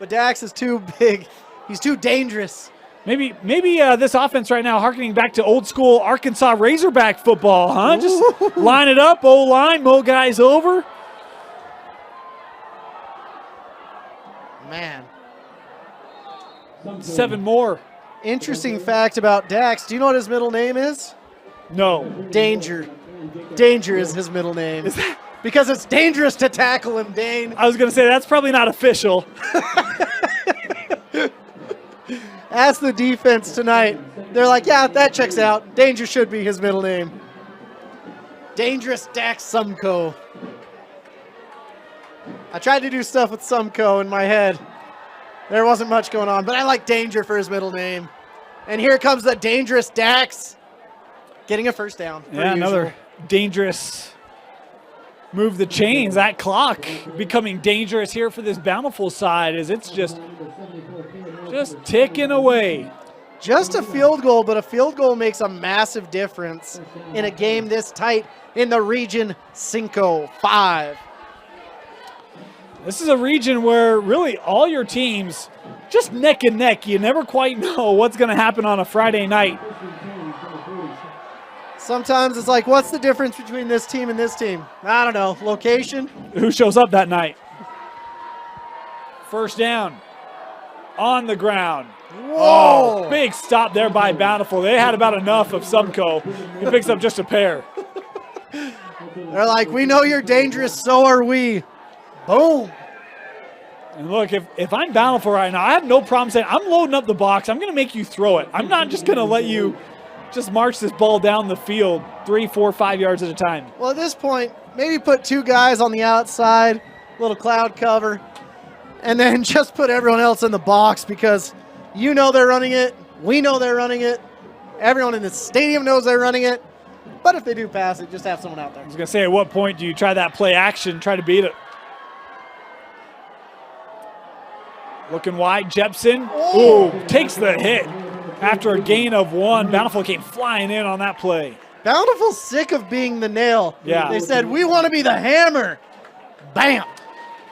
Speaker 2: But Dax is too big. He's too dangerous.
Speaker 1: Maybe this offense right now harkening back to old school Arkansas Razorback football, huh? Just line it up, O-line, mow guys over.
Speaker 2: Man.
Speaker 1: 7 more.
Speaker 2: Interesting fact about Dax. Do you know what his middle name is?
Speaker 1: No.
Speaker 2: Danger. Danger is his middle name.
Speaker 1: Is that?
Speaker 2: Because it's dangerous to tackle him, Dane.
Speaker 1: I was going to say, that's probably not official.
Speaker 2: Ask the defense tonight. They're like, yeah, that checks out. Danger should be his middle name. Dangerous Dax Sumko. I tried to do stuff with Sumko in my head. There wasn't much going on, but I like Danger for his middle name. And here comes the dangerous Dax. Getting a 1st down.
Speaker 1: Yeah, another dangerous move the chains. That clock becoming dangerous here for this Bountiful side as it's just ticking away.
Speaker 2: Just a field goal, but a field goal makes a massive difference in a game this tight in the Region 5.
Speaker 1: This is a region where really all your teams just neck and neck. You never quite know what's going to happen on a Friday night.
Speaker 2: Sometimes it's like, what's the difference between this team and this team? I don't know. Location?
Speaker 1: Who shows up that night? 1st down. On the ground.
Speaker 2: Whoa!
Speaker 1: Oh, big stop there by Bountiful. They had about enough of Sumko. He picks up just a pair.
Speaker 2: They're like, we know you're dangerous, so are we. Boom.
Speaker 1: And look, if I'm Bountiful right now, I have no problem saying, I'm loading up the box. I'm going to make you throw it. I'm not just going to let you just march this ball down the field 3, 4, 5 yards at a time.
Speaker 2: Well, at this point, maybe put 2 guys on the outside, little cloud cover, and then just put everyone else in the box because you know they're running it. We know they're running it. Everyone in the stadium knows they're running it. But if they do pass it, just have someone out there.
Speaker 1: I was going to say, at what point do you try that play action, try to beat it? Looking wide, Jepson. Ooh, takes the hit after a gain of 1. Bountiful came flying in on that play.
Speaker 2: Bountiful's sick of being the nail.
Speaker 1: Yeah.
Speaker 2: They said, we want to be the hammer. Bam.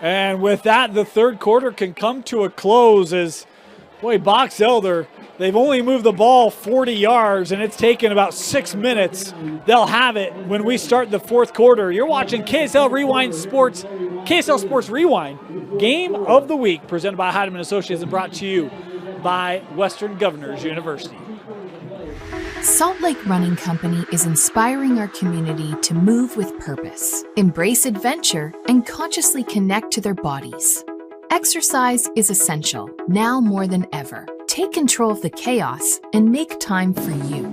Speaker 1: And with that, the third quarter can come to a close as, boy, Box Elder, they've only moved the ball 40 yards, and it's taken about 6 minutes. They'll have it when we start the fourth quarter. You're watching KSL Sports Rewind, Game of the Week, presented by Heidemann Associates and brought to you by Western Governors University.
Speaker 9: Salt Lake Running Company is inspiring our community to move with purpose, embrace adventure, and consciously connect to their bodies. Exercise is essential, now more than ever. Take control of the chaos and make time for you.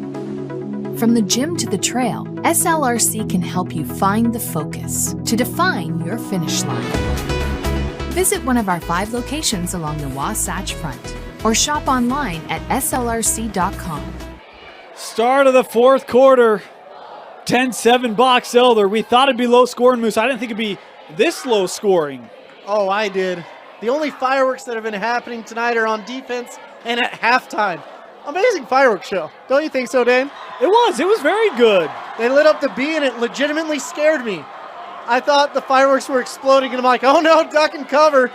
Speaker 9: From the gym to the trail, SLRC can help you find the focus to define your finish line. Visit one of our 5 locations along the Wasatch Front or shop online at slrc.com.
Speaker 1: Start of the fourth quarter, 10-7 Box Elder. We thought it'd be low scoring, Moose. I didn't think it'd be this low scoring.
Speaker 2: Oh, I did. The only fireworks that have been happening tonight are on defense and at halftime. Amazing fireworks show. Don't you think so, Dan?
Speaker 1: It was very good.
Speaker 2: They lit up the B and it legitimately scared me. I thought the fireworks were exploding and I'm like, oh no, duck and cover,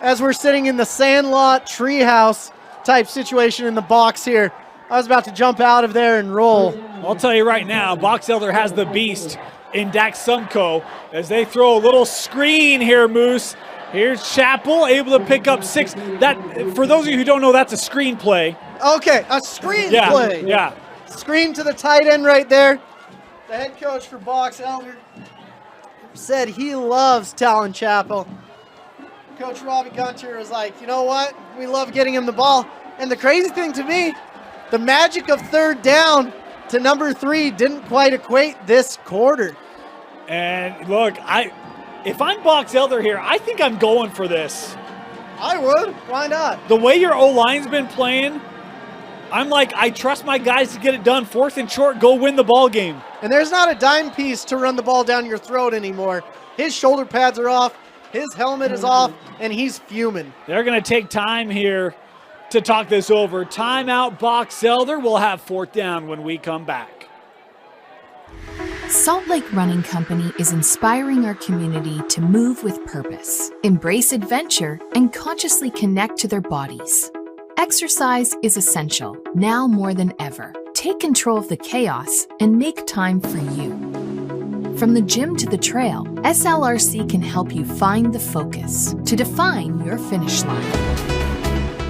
Speaker 2: as we're sitting in the Sandlot treehouse type situation in the box here. I was about to jump out of there and roll.
Speaker 1: I'll tell you right now, Box Elder has the beast in Dax Sumko as they throw a little screen here, Moose. Here's Chappell able to pick up 6. That, for those of you who don't know, that's a screen play.
Speaker 2: Okay, a screen play.
Speaker 1: Yeah.
Speaker 2: Screen to the tight end right there. The head coach for Box Elder said he loves Talon Chappell. Coach Robbie Gunter was like, you know what? We love getting him the ball. And the crazy thing to me, the magic of third down to number 3 didn't quite equate this quarter.
Speaker 1: And look, if I'm Box Elder here, I think I'm going for this.
Speaker 2: I would. Why not?
Speaker 1: The way your O-line's been playing, I'm like, I trust my guys to get it done. 4th and short, go win the ball game.
Speaker 2: And there's not a dime piece to run the ball down your throat anymore. His shoulder pads are off, his helmet is off, and he's fuming.
Speaker 1: They're going to take time here to talk this over. Timeout, Box Elder. We'll have 4th down when we come back.
Speaker 9: Salt Lake Running Company is inspiring our community to move with purpose, embrace adventure, and consciously connect to their bodies. Exercise is essential, now more than ever. Take control of the chaos and make time for you. From the gym to the trail, SLRC can help you find the focus to define your finish line.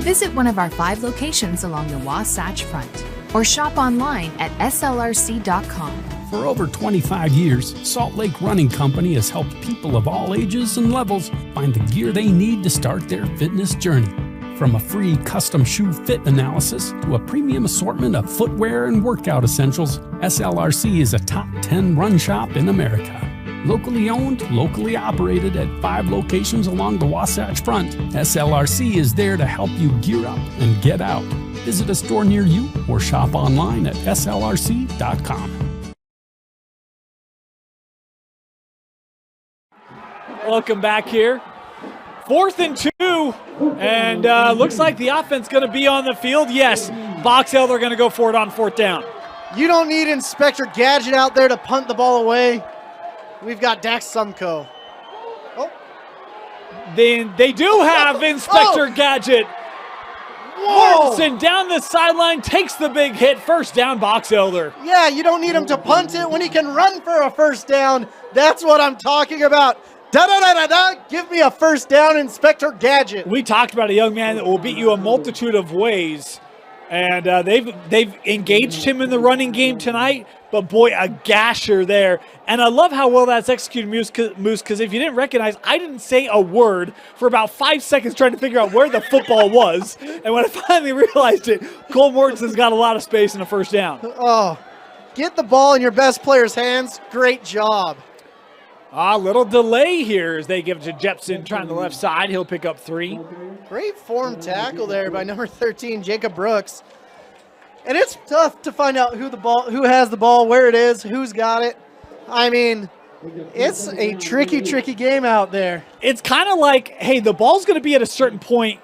Speaker 9: Visit one of our 5 locations along the Wasatch Front or shop online at slrc.com.
Speaker 11: For over 25 years, Salt Lake Running Company has helped people of all ages and levels find the gear they need to start their fitness journey. From a free custom shoe fit analysis to a premium assortment of footwear and workout essentials, SLRC is a top 10 run shop in America. Locally owned, locally operated at 5 locations along the Wasatch Front, SLRC is there to help you gear up and get out. Visit a store near you or shop online at slrc.com.
Speaker 1: Welcome back here. 4th and 2, and looks like the offense going to be on the field. Yes, Box Elder going to go for it on 4th down.
Speaker 2: You don't need Inspector Gadget out there to punt the ball away. We've got Dax Sumko. Oh.
Speaker 1: Then they do have Inspector Gadget. Mortensen down the sideline, takes the big hit. 1st down, Box Elder.
Speaker 2: Yeah, you don't need him to punt it when he can run for a 1st down. That's what I'm talking about. Da-da-da-da-da, give me a 1st down, Inspector Gadget.
Speaker 1: We talked about a young man that will beat you a multitude of ways, and they've engaged him in the running game tonight. but boy, a gasher there. And I love how well that's executed, Moose, because if you didn't recognize, I didn't say a word for about 5 seconds trying to figure out where the football was. And when I finally realized it, Cole Mortensen's got a lot of space in a first down.
Speaker 2: Oh, get the ball in your best player's hands. Great job.
Speaker 1: A little delay here as they give it to Jepson trying the left side. He'll pick up 3.
Speaker 2: Great form tackle there by number 13, Jacob Brooks. And it's tough to find out who has the ball, where it is, who's got it. I mean, it's a tricky game out there.
Speaker 1: It's kind of like, hey, the ball's going to be at a certain point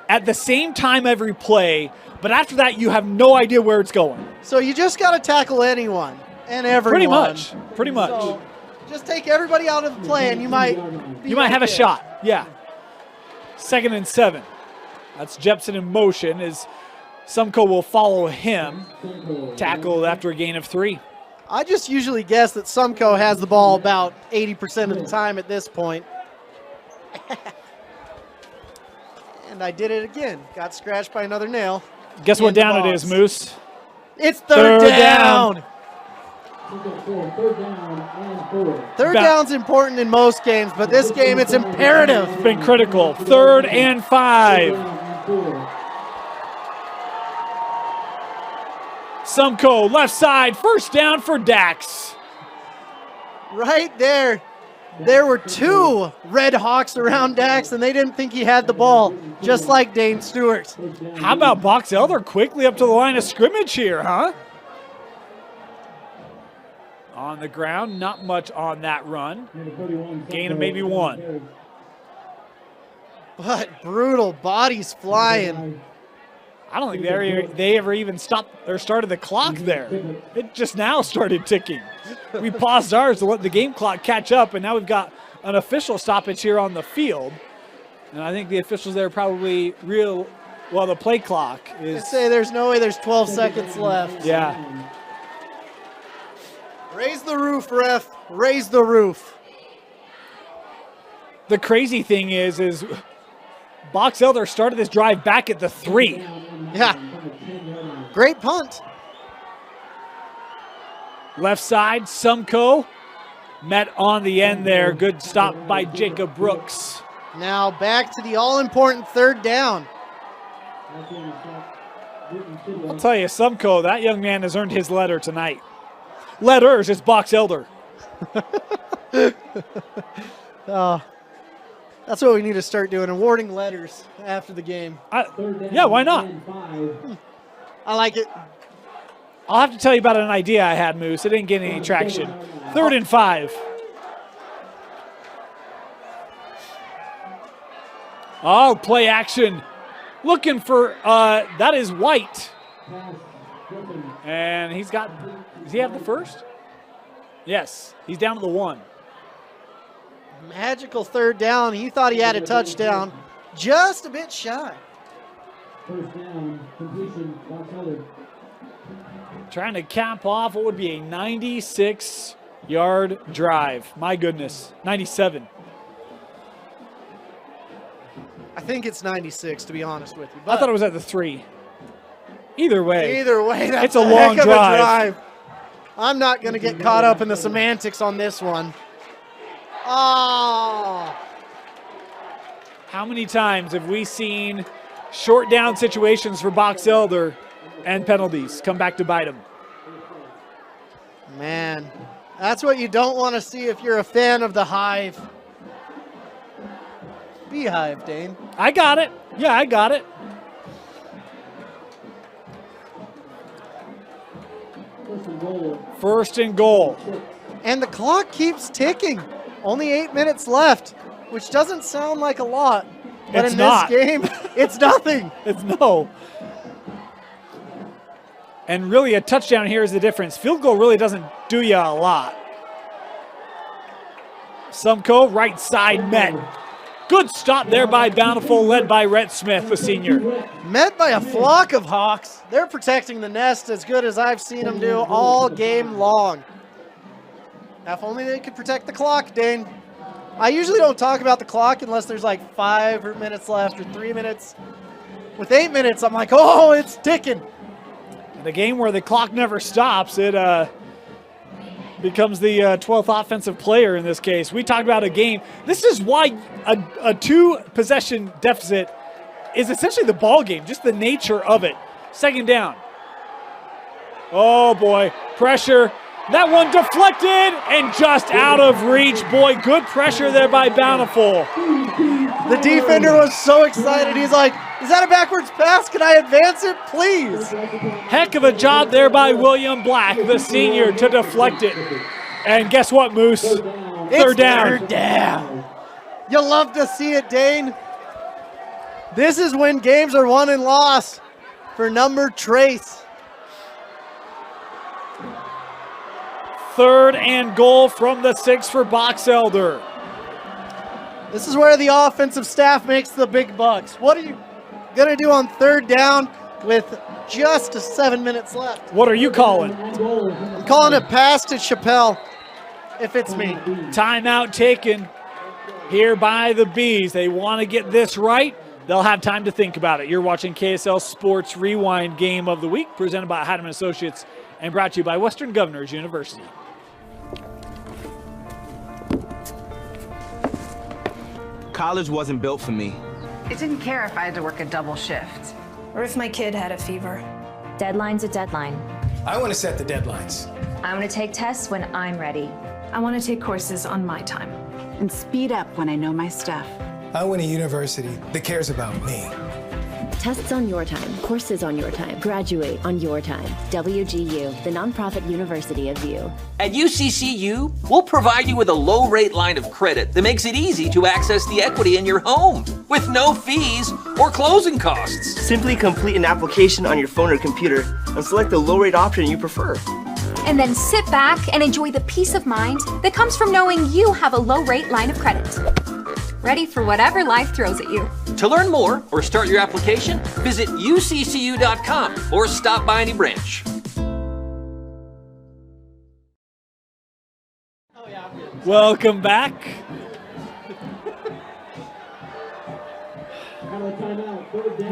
Speaker 1: at the same time every play, but after that you have no idea where it's going.
Speaker 2: So you just got to tackle anyone and everyone.
Speaker 1: Pretty much.
Speaker 2: So just take everybody out of the play and you might
Speaker 1: have a shot. Yeah. 2nd and 7. That's Jepson in motion as Sumko will follow him. Tackled after a gain of 3.
Speaker 2: I just usually guess that Sumko has the ball about 80% of the time at this point. And I did it again. Got scratched by another nail.
Speaker 1: Guess what down it is, Moose?
Speaker 2: It's third down. Third down's important in most games, but this game it's imperative.
Speaker 1: It's been critical. 3rd and 5. Sumko, left side, first down for Dax.
Speaker 2: Right there. There were 2 Red Hawks around Dax, and they didn't think he had the ball, just like Dane Stewart.
Speaker 1: How about Box Elder quickly up to the line of scrimmage here, huh? On the ground, not much on that run. Gain of maybe 1.
Speaker 2: But brutal, bodies flying.
Speaker 1: I don't think they ever even stopped or started the clock there. It just now started ticking. We paused ours to let the game clock catch up, and now we've got an official stoppage here on the field. And I think the officials there probably the play clock is.
Speaker 2: They say there's no way there's 12 seconds left.
Speaker 1: Yeah.
Speaker 2: Raise the roof, ref. Raise the roof.
Speaker 1: The crazy thing is Box Elder started this drive back at the 3.
Speaker 2: Yeah. Great punt.
Speaker 1: Left side, Sumko met on the end there. Good stop by Jacob Brooks.
Speaker 2: Now back to the all-important 3rd down.
Speaker 1: I'll tell you, Sumko, that young man has earned his letter tonight. Letters, it's Box Elder.
Speaker 2: That's what we need to start doing, awarding letters after the game.
Speaker 1: Yeah, why not?
Speaker 2: I like it.
Speaker 1: I'll have to tell you about an idea I had, Moose. It didn't get any traction. 3rd and 5. Oh, play action. Looking for, that is White. And does he have the first? Yes, he's down to the 1.
Speaker 2: Magical 3rd down. He thought he had a touchdown. Just a bit shy.
Speaker 12: First down, completion, Box Elder.
Speaker 1: Trying to cap off what would be a 96-yard drive. My goodness, 97.
Speaker 2: I think it's 96, to be honest with you.
Speaker 1: I thought it was at the 3. Either way,
Speaker 2: that's
Speaker 1: it's a long
Speaker 2: heck of
Speaker 1: drive.
Speaker 2: I'm not going to get caught up in the semantics on this one. Oh.
Speaker 1: How many times have we seen short down situations for Box Elder and penalties come back to bite them?
Speaker 2: Man, that's what you don't want to see if you're a fan of the Hive. Beehive, Dane.
Speaker 1: I got it. Yeah, I got it. First and goal.
Speaker 2: And the clock keeps ticking. Only 8 minutes left, which doesn't sound like a lot. But
Speaker 1: It's
Speaker 2: in
Speaker 1: not.
Speaker 2: this game, it's nothing.
Speaker 1: It's no. And really a touchdown here is the difference. Field goal really doesn't do you a lot. Sumko, right side met. Good stop there by Bountiful, led by Rhett Smith, the senior.
Speaker 2: Met by a flock of Hawks. They're protecting the nest as good as I've seen them do all game long. Now, if only they could protect the clock, Dane. I usually don't talk about the clock unless there's like 5 minutes left or 3 minutes. With 8 minutes, I'm like, oh, it's ticking.
Speaker 1: In a game where the clock never stops, it becomes the 12th offensive player in this case. We talked about a game. This is why a 2-possession deficit is essentially the ball game, just the nature of it. Second down. Oh boy, pressure. That one deflected and just out of reach. Boy, good pressure there by Bountiful.
Speaker 2: The defender was so excited. He's like, is that a backwards pass? Can I advance it, please?
Speaker 1: Heck of a job there by William Black, the senior, to deflect it. And guess what, Moose? Third down.
Speaker 2: Third down. You love to see it, Dane. This is when games are won and lost for number Trace.
Speaker 1: Third and goal from the 6 for Box Elder.
Speaker 2: This is where the offensive staff makes the big bucks. What are you going to do on third down with just 7 minutes left?
Speaker 1: What are you calling?
Speaker 2: I'm calling it pass to Chappelle, if it's me.
Speaker 1: Timeout taken here by the Bees. They want to get this right. They'll have time to think about it. You're watching KSL Sports Rewind Game of the Week, presented by Heidemann Associates and brought to you by Western Governors University.
Speaker 6: College wasn't built for me.
Speaker 7: It didn't care if I had to work a double shift.
Speaker 13: Or if my kid had a fever.
Speaker 8: Deadline's a deadline.
Speaker 14: I want to set the deadlines.
Speaker 8: I want to take tests when I'm ready.
Speaker 13: I want to take courses on my time.
Speaker 7: And speed up when I know my stuff.
Speaker 14: I want a university that cares about me.
Speaker 10: Tests on your time, courses on your time, graduate on your time. WGU, the nonprofit university of VU.
Speaker 3: At UCCU, we'll provide you with a low-rate line of credit that makes it easy to access the equity in your home with no fees or closing costs.
Speaker 4: Simply complete an application on your phone or computer and select the low-rate option you prefer.
Speaker 5: And then sit back and enjoy the peace of mind that comes from knowing you have a low-rate line of credit. Ready for whatever life throws at you.
Speaker 3: To learn more or start your application, visit uccu.com or stop by any branch.
Speaker 1: Welcome back.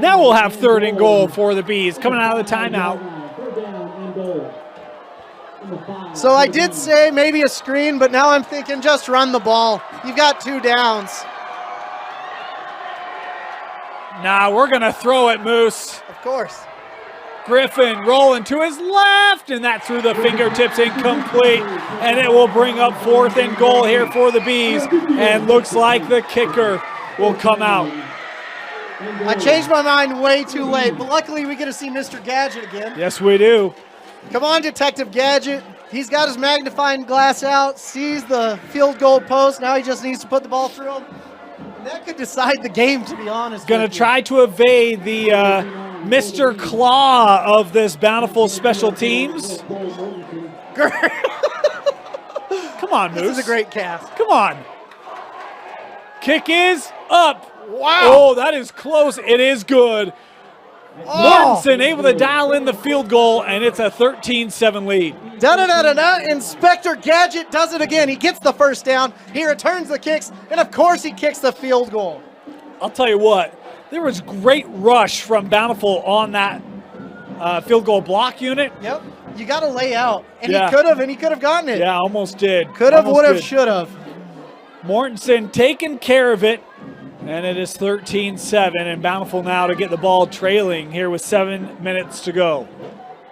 Speaker 1: Now we'll have third and goal for the Bees coming out of the timeout.
Speaker 2: So I did say maybe a screen, but now I'm thinking just run the ball. You've got 2 downs.
Speaker 1: Nah, we're going to throw it, Moose.
Speaker 2: Of course.
Speaker 1: Griffin rolling to his left, and that through the fingertips, incomplete. And it will bring up fourth and goal here for the Bees. And looks like the kicker will come out.
Speaker 2: I changed my mind way too late, but luckily we get to see Mr. Gadget again.
Speaker 1: Yes, we do.
Speaker 2: Come on, Detective Gadget. He's got his magnifying glass out, sees the field goal post. Now he just needs to put the ball through him. And that could decide the game, to be honest.
Speaker 1: Going to try to evade the Mr. Claw of this Bountiful special teams. Come on, Moose.
Speaker 2: This is a great cast.
Speaker 1: Come on. Kick is up.
Speaker 2: Wow.
Speaker 1: Oh, that is close. It is good. Mortensen able to dial in the field goal, and it's a 13-7 lead.
Speaker 2: Da-da-da-da-da. Inspector Gadget does it again. He gets the first down. He returns the kicks, and of course he kicks the field goal.
Speaker 1: I'll tell you what, there was great rush from Bountiful on that field goal block unit.
Speaker 2: Yep. You got to lay out, and
Speaker 1: Yeah.
Speaker 2: he could have gotten it.
Speaker 1: Yeah, almost did.
Speaker 2: Could have,
Speaker 1: Almost
Speaker 2: would have,
Speaker 1: did.
Speaker 2: should have.
Speaker 1: Mortensen taking care of it, and it is 13-7, and Bountiful now to get the ball trailing here with 7 minutes to go.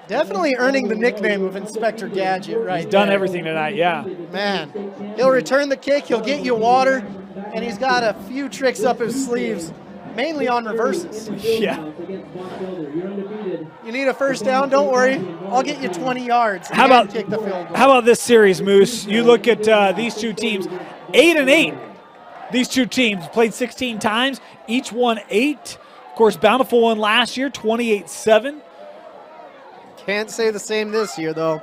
Speaker 2: Definitely earning the nickname of Inspector Gadget right
Speaker 1: He's done
Speaker 2: there.
Speaker 1: everything tonight, yeah.
Speaker 2: Man, he'll return the kick, he'll get you water, and he's got a few tricks up his sleeves, mainly on reverses.
Speaker 1: Yeah.
Speaker 2: You need a first down? Don't worry. I'll get you 20 yards.
Speaker 1: How
Speaker 2: and
Speaker 1: about
Speaker 2: kick the field goal.
Speaker 1: How about this series, Moose? You look at these two teams, 8-8. These two teams played 16 times, each won 8. Of course, Bountiful won last year, 28-7.
Speaker 2: Can't say the same this year, though.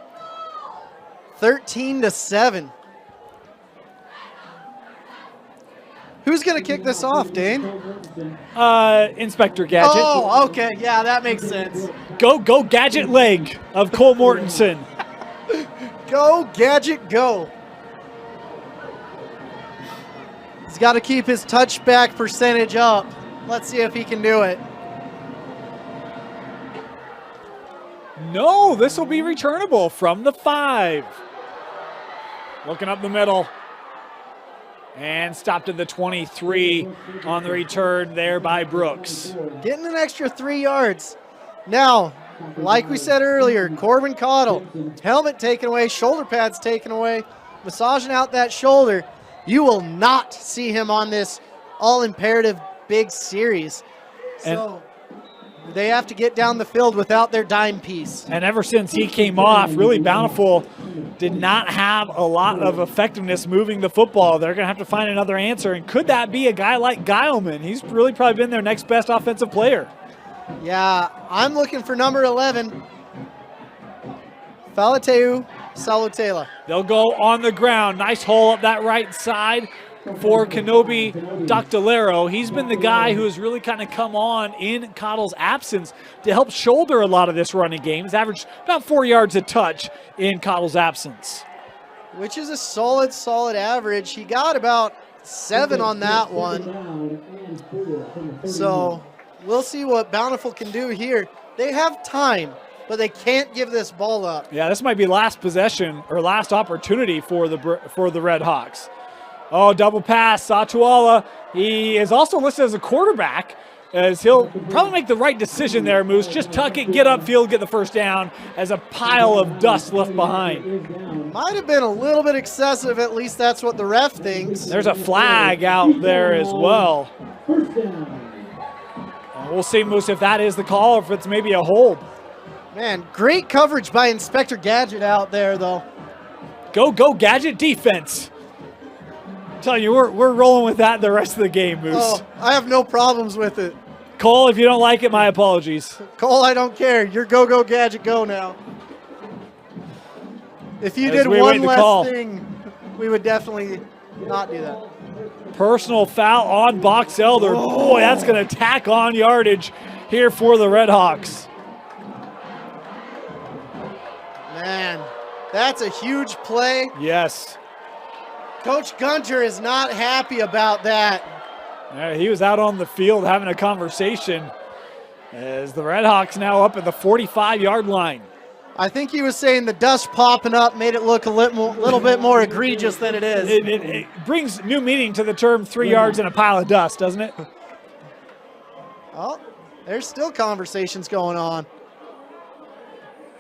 Speaker 2: 13-7. Who's going to kick this off, Dane?
Speaker 1: Inspector Gadget.
Speaker 2: Oh, okay. Yeah, that makes sense.
Speaker 1: Go Gadget leg of Cole Mortensen.
Speaker 2: Go, Gadget, go. He's got to keep his touchback percentage up. Let's see if he can do it.
Speaker 1: No, this will be returnable from the 5. Looking up the middle. And stopped at the 23 on the return there by Brooks.
Speaker 2: Getting an extra 3 yards. Now, like we said earlier, Corbin Cottle, helmet taken away, shoulder pads taken away, massaging out that shoulder. You will not see him on this all-imperative big series. So they have to get down the field without their dime piece.
Speaker 1: And ever since he came off, really Bountiful did not have a lot of effectiveness moving the football. They're going to have to find another answer. And could that be a guy like Guileman? He's really probably been their next best offensive player.
Speaker 2: Yeah, I'm looking for number 11, Faletau Salutela.
Speaker 1: They'll go on the ground. Nice hole up that right side for Kenobi Doctolero. He's been the guy who has really kind of come on in Cottle's absence to help shoulder a lot of this running game. He's averaged about 4 yards a touch in Cottle's absence.
Speaker 2: Which is a solid average. He got about 7 on that one. So we'll see what Bountiful can do here. They have time, but they can't give this ball up.
Speaker 1: Yeah, this might be last possession or last opportunity for the Red Hawks. Oh, double pass, Satuala. He is also listed as a quarterback, as he'll probably make the right decision there, Moose. Just tuck it, get upfield, get the first down as a pile of dust left behind.
Speaker 2: Might have been a little bit excessive, at least that's what the ref thinks.
Speaker 1: There's a flag out there as well. And we'll see, Moose, if that is the call or if it's maybe a hold.
Speaker 2: Man, great coverage by Inspector Gadget out there, though.
Speaker 1: Go, Gadget defense. I'm telling you, we're rolling with that the rest of the game, Moose.
Speaker 2: Oh, I have no problems with it.
Speaker 1: Cole, if you don't like it, my apologies.
Speaker 2: Cole, I don't care. You're go, Gadget, go now. If you did one less thing, we would definitely not do that.
Speaker 1: Personal foul on Box Elder. Boy, that's going to tack on yardage here for the Red Hawks.
Speaker 2: Man, that's a huge play.
Speaker 1: Yes.
Speaker 2: Coach Gunter is not happy about that.
Speaker 1: He was out on the field having a conversation as the Red Hawks now up at the 45-yard line.
Speaker 2: I think he was saying the dust popping up made it look a little bit more egregious than it is.
Speaker 1: It brings new meaning to the term 3 yards in a pile of dust, doesn't it?
Speaker 2: Oh, there's still conversations going on.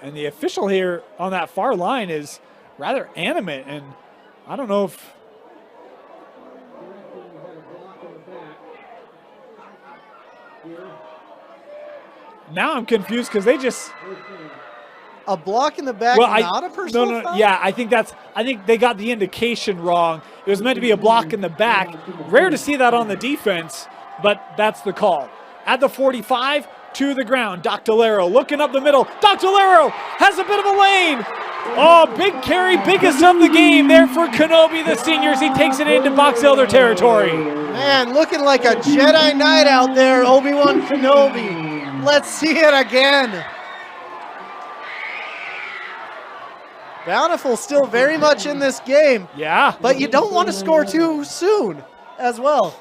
Speaker 1: And the official here on that far line is rather animate, and I don't know if now I'm confused because they just
Speaker 2: a block in the back, not a personal foul?
Speaker 1: Yeah, I think they got the indication wrong. It was meant to be a block in the back. Rare to see that on the defense, but that's the call. At the 45, to the ground. Doctolero looking up the middle. Doctolero has a bit of a lane. Oh, big carry, biggest of the game there for Kenobi, the seniors. He takes it into Box Elder territory.
Speaker 2: Man, looking like a Jedi Knight out there, Obi-Wan Kenobi. Let's see it again. Bountiful still very much in this game.
Speaker 1: Yeah.
Speaker 2: But you don't want to score too soon as well.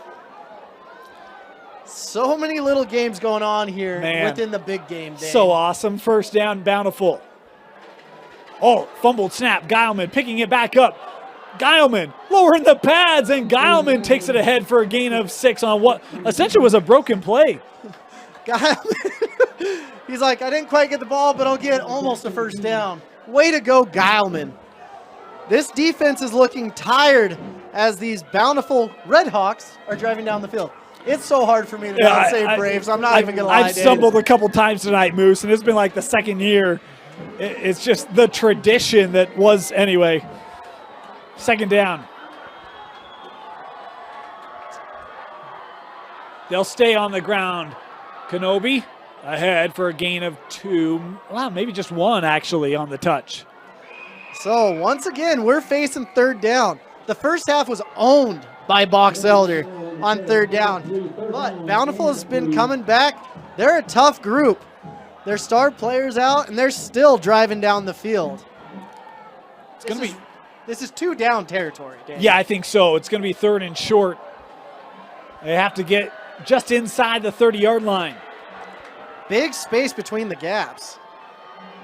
Speaker 2: So many little games going on here within the big game. Dave.
Speaker 1: So awesome. First down, Bountiful. Oh, fumbled snap. Guileman picking it back up. Guileman lowering the pads, and Guileman takes it ahead for a gain of 6 on what essentially was a broken play.
Speaker 2: Guileman, he's like, I didn't quite get the ball, but I'll get almost a first down. Way to go, Guileman. This defense is looking tired as these Bountiful Redhawks are driving down the field. It's so hard for me to not say Braves. I'm not even going to lie.
Speaker 1: I've stumbled a couple times tonight, Moose, and it's been like the second year. It's just the tradition that was anyway. Second down. They'll stay on the ground. Kenobi ahead for a gain of 2. Well, maybe just 1 actually on the touch.
Speaker 2: So once again, we're facing third down. The first half was owned by Box Elder on third down. But Bountiful has been coming back. They're a tough group. Their star players out, and they're still driving down the field. This is 2 down territory, Dan.
Speaker 1: Yeah, I think so. It's going to be 3rd and short. They have to get just inside the 30-yard line.
Speaker 2: Big space between the gaps.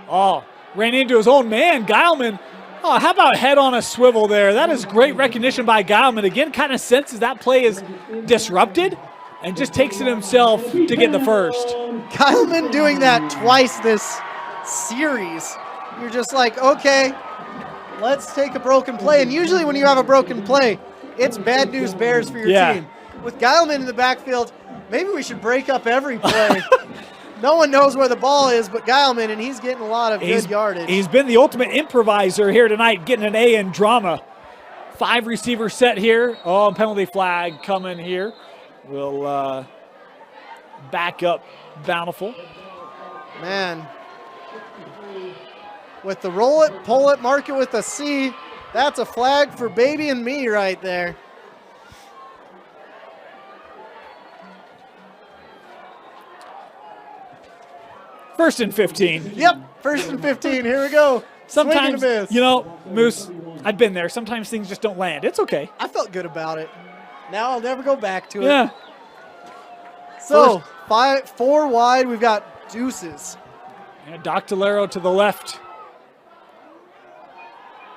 Speaker 1: Oh, ran into his own man, Geilman. Oh, how about head on a swivel there? That is great recognition by Geilman. Again, kind of senses that play is disrupted and just takes it himself to get the first.
Speaker 2: Geilman doing that twice this series. You're just like, okay, let's take a broken play. And usually when you have a broken play, it's bad news bears for your team. With Geilman in the backfield, maybe we should break up every play. No one knows where the ball is but Geilman, and he's getting a lot of good yardage.
Speaker 1: He's been the ultimate improviser here tonight, getting an A in drama. 5 receiver set here. Oh, penalty flag coming here. We'll back up Bountiful.
Speaker 2: Man, with the roll it, pull it, mark it with a C, that's a flag for baby and me right there.
Speaker 1: First and 15.
Speaker 2: Yep, first and 15. Here we go.
Speaker 1: Sometimes, you know, Moose, I've been there. Sometimes things just don't land. It's okay.
Speaker 2: I felt good about it. Now I'll never go back to it.
Speaker 1: Yeah.
Speaker 2: So, 4 wide. We've got deuces.
Speaker 1: And Doctolero to the left.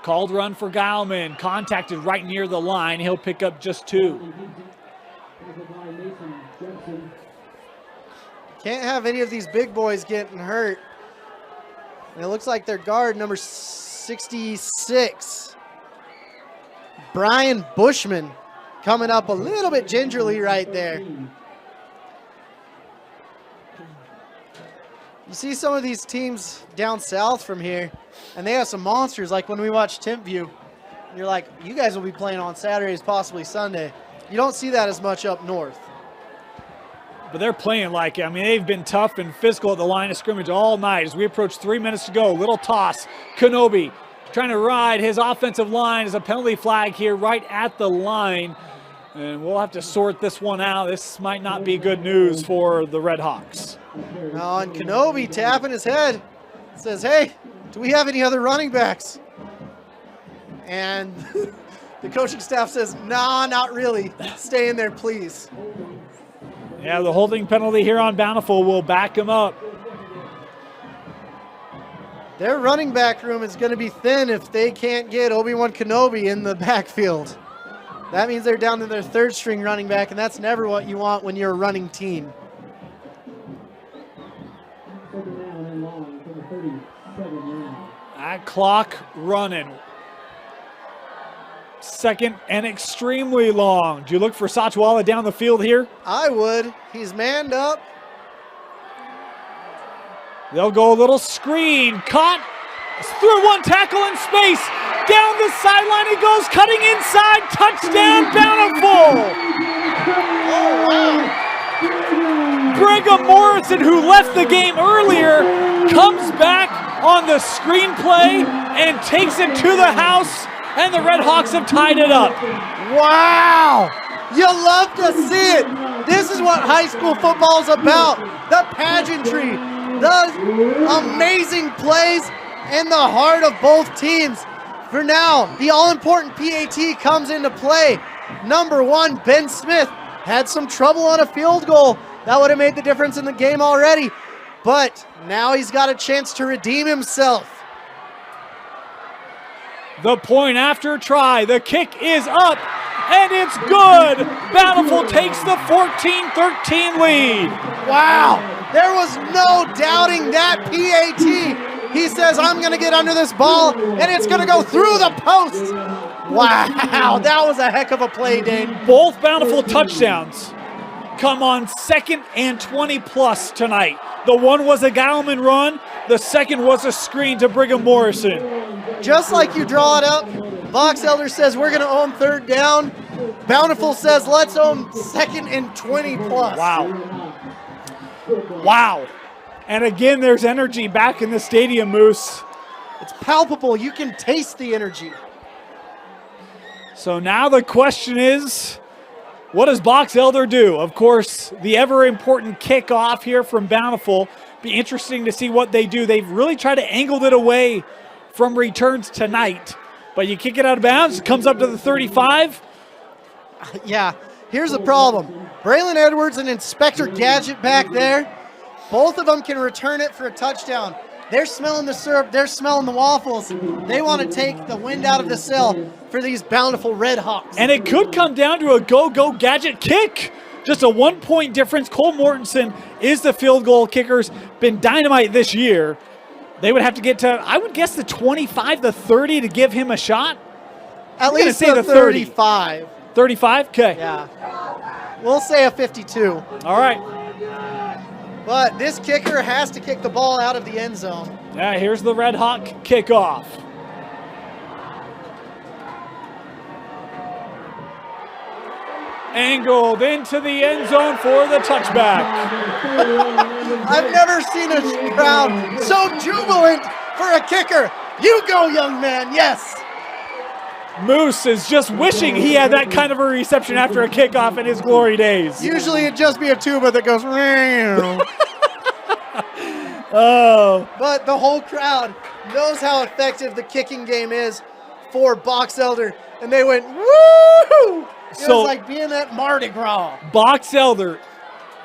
Speaker 1: Called run for Geilman. Contacted right near the line. He'll pick up just 2.
Speaker 2: Can't have any of these big boys getting hurt. And it looks like their guard, number 66, Brian Bushman, coming up a little bit gingerly right there. You see some of these teams down south from here, and they have some monsters, like when we watch Timpview. You're like, you guys will be playing on Saturdays, possibly Sunday. You don't see that as much up north.
Speaker 1: But they're playing like it. I mean, they've been tough and physical at the line of scrimmage all night. As we approach 3 minutes to go, little toss. Kenobi trying to ride his offensive line. As a penalty flag here right at the line. And we'll have to sort this one out. This might not be good news for the Redhawks.
Speaker 2: Oh, and Kenobi tapping his head. Says, hey, do we have any other running backs? And the coaching staff says, nah, not really. Stay in there, please.
Speaker 1: Yeah, the holding penalty here on Bountiful will back him up.
Speaker 2: Their running back room is going to be thin if they can't get Obi-Wan Kenobi in the backfield. That means they're down to their 3rd string running back, and that's never what you want when you're a running team.
Speaker 1: That clock running. 2nd and extremely long. Do you look for Satuala down the field here?
Speaker 2: I would. He's manned up.
Speaker 1: They'll go a little screen. Caught through 1 tackle in space. Down the sideline he goes, cutting inside. Touchdown, Bountiful.
Speaker 2: Oh, wow.
Speaker 1: Brigham Mortensen, who left the game earlier, comes back on the screenplay and takes it to the house. And the Redhawks have tied it up.
Speaker 2: Wow! You love to see it. This is what high school football is about. The pageantry, the amazing plays in the heart of both teams. For now, the all-important PAT comes into play. Number 1, Ben Smith, had some trouble on a field goal. That would have made the difference in the game already. But now he's got a chance to redeem himself.
Speaker 1: The point after try. The kick is up, and it's good. Bountiful takes the 14-13 lead.
Speaker 2: Wow, there was no doubting that PAT. He says, I'm going to get under this ball, and it's going to go through the post. Wow, that was a heck of a play, Dane.
Speaker 1: Both Bountiful touchdowns come on 2nd and 20+ tonight. The one was a Geilman run. The second was a screen to Brigham Mortensen.
Speaker 2: Just like you draw it up, Box Elder says we're going to own 3rd down. Bountiful says let's own 2nd and 20+.
Speaker 1: Wow. Wow. And again, there's energy back in the stadium, Moose.
Speaker 2: It's palpable. You can taste the energy.
Speaker 1: So now the question is, what does Box Elder do? Of course, the ever-important kickoff here from Bountiful. Be interesting to see what they do. They've really tried to angle it away from returns tonight. But you kick it out of bounds, it comes up to the 35.
Speaker 2: Yeah, here's the problem. Braylon Edwards and Inspector Gadget back there. Both of them can return it for a touchdown. They're smelling the syrup. They're smelling the waffles. They want to take the wind out of the sail for these Bountiful Redhawks.
Speaker 1: And it could come down to a go-go gadget kick. Just a 1-point difference. Cole Mortensen is the field goal kicker's been dynamite this year. They would have to get to, I would guess, the 25, the 30 to give him a shot.
Speaker 2: At least the 35.
Speaker 1: 35? Okay.
Speaker 2: Yeah. We'll say a 52.
Speaker 1: All right.
Speaker 2: But this kicker has to kick the ball out of the end zone.
Speaker 1: Yeah, here's the Red Hawk kickoff. Angled into the end zone for the touchback.
Speaker 2: I've never seen a crowd so jubilant for a kicker. You go, young man, yes.
Speaker 1: Moose is just wishing he had that kind of a reception after a kickoff in his glory days.
Speaker 2: Usually it'd just be a tuba that goes,
Speaker 1: oh.
Speaker 2: But the whole crowd knows how effective the kicking game is for Box Elder. And they went, woo! It was like being at Mardi Gras.
Speaker 1: Box Elder,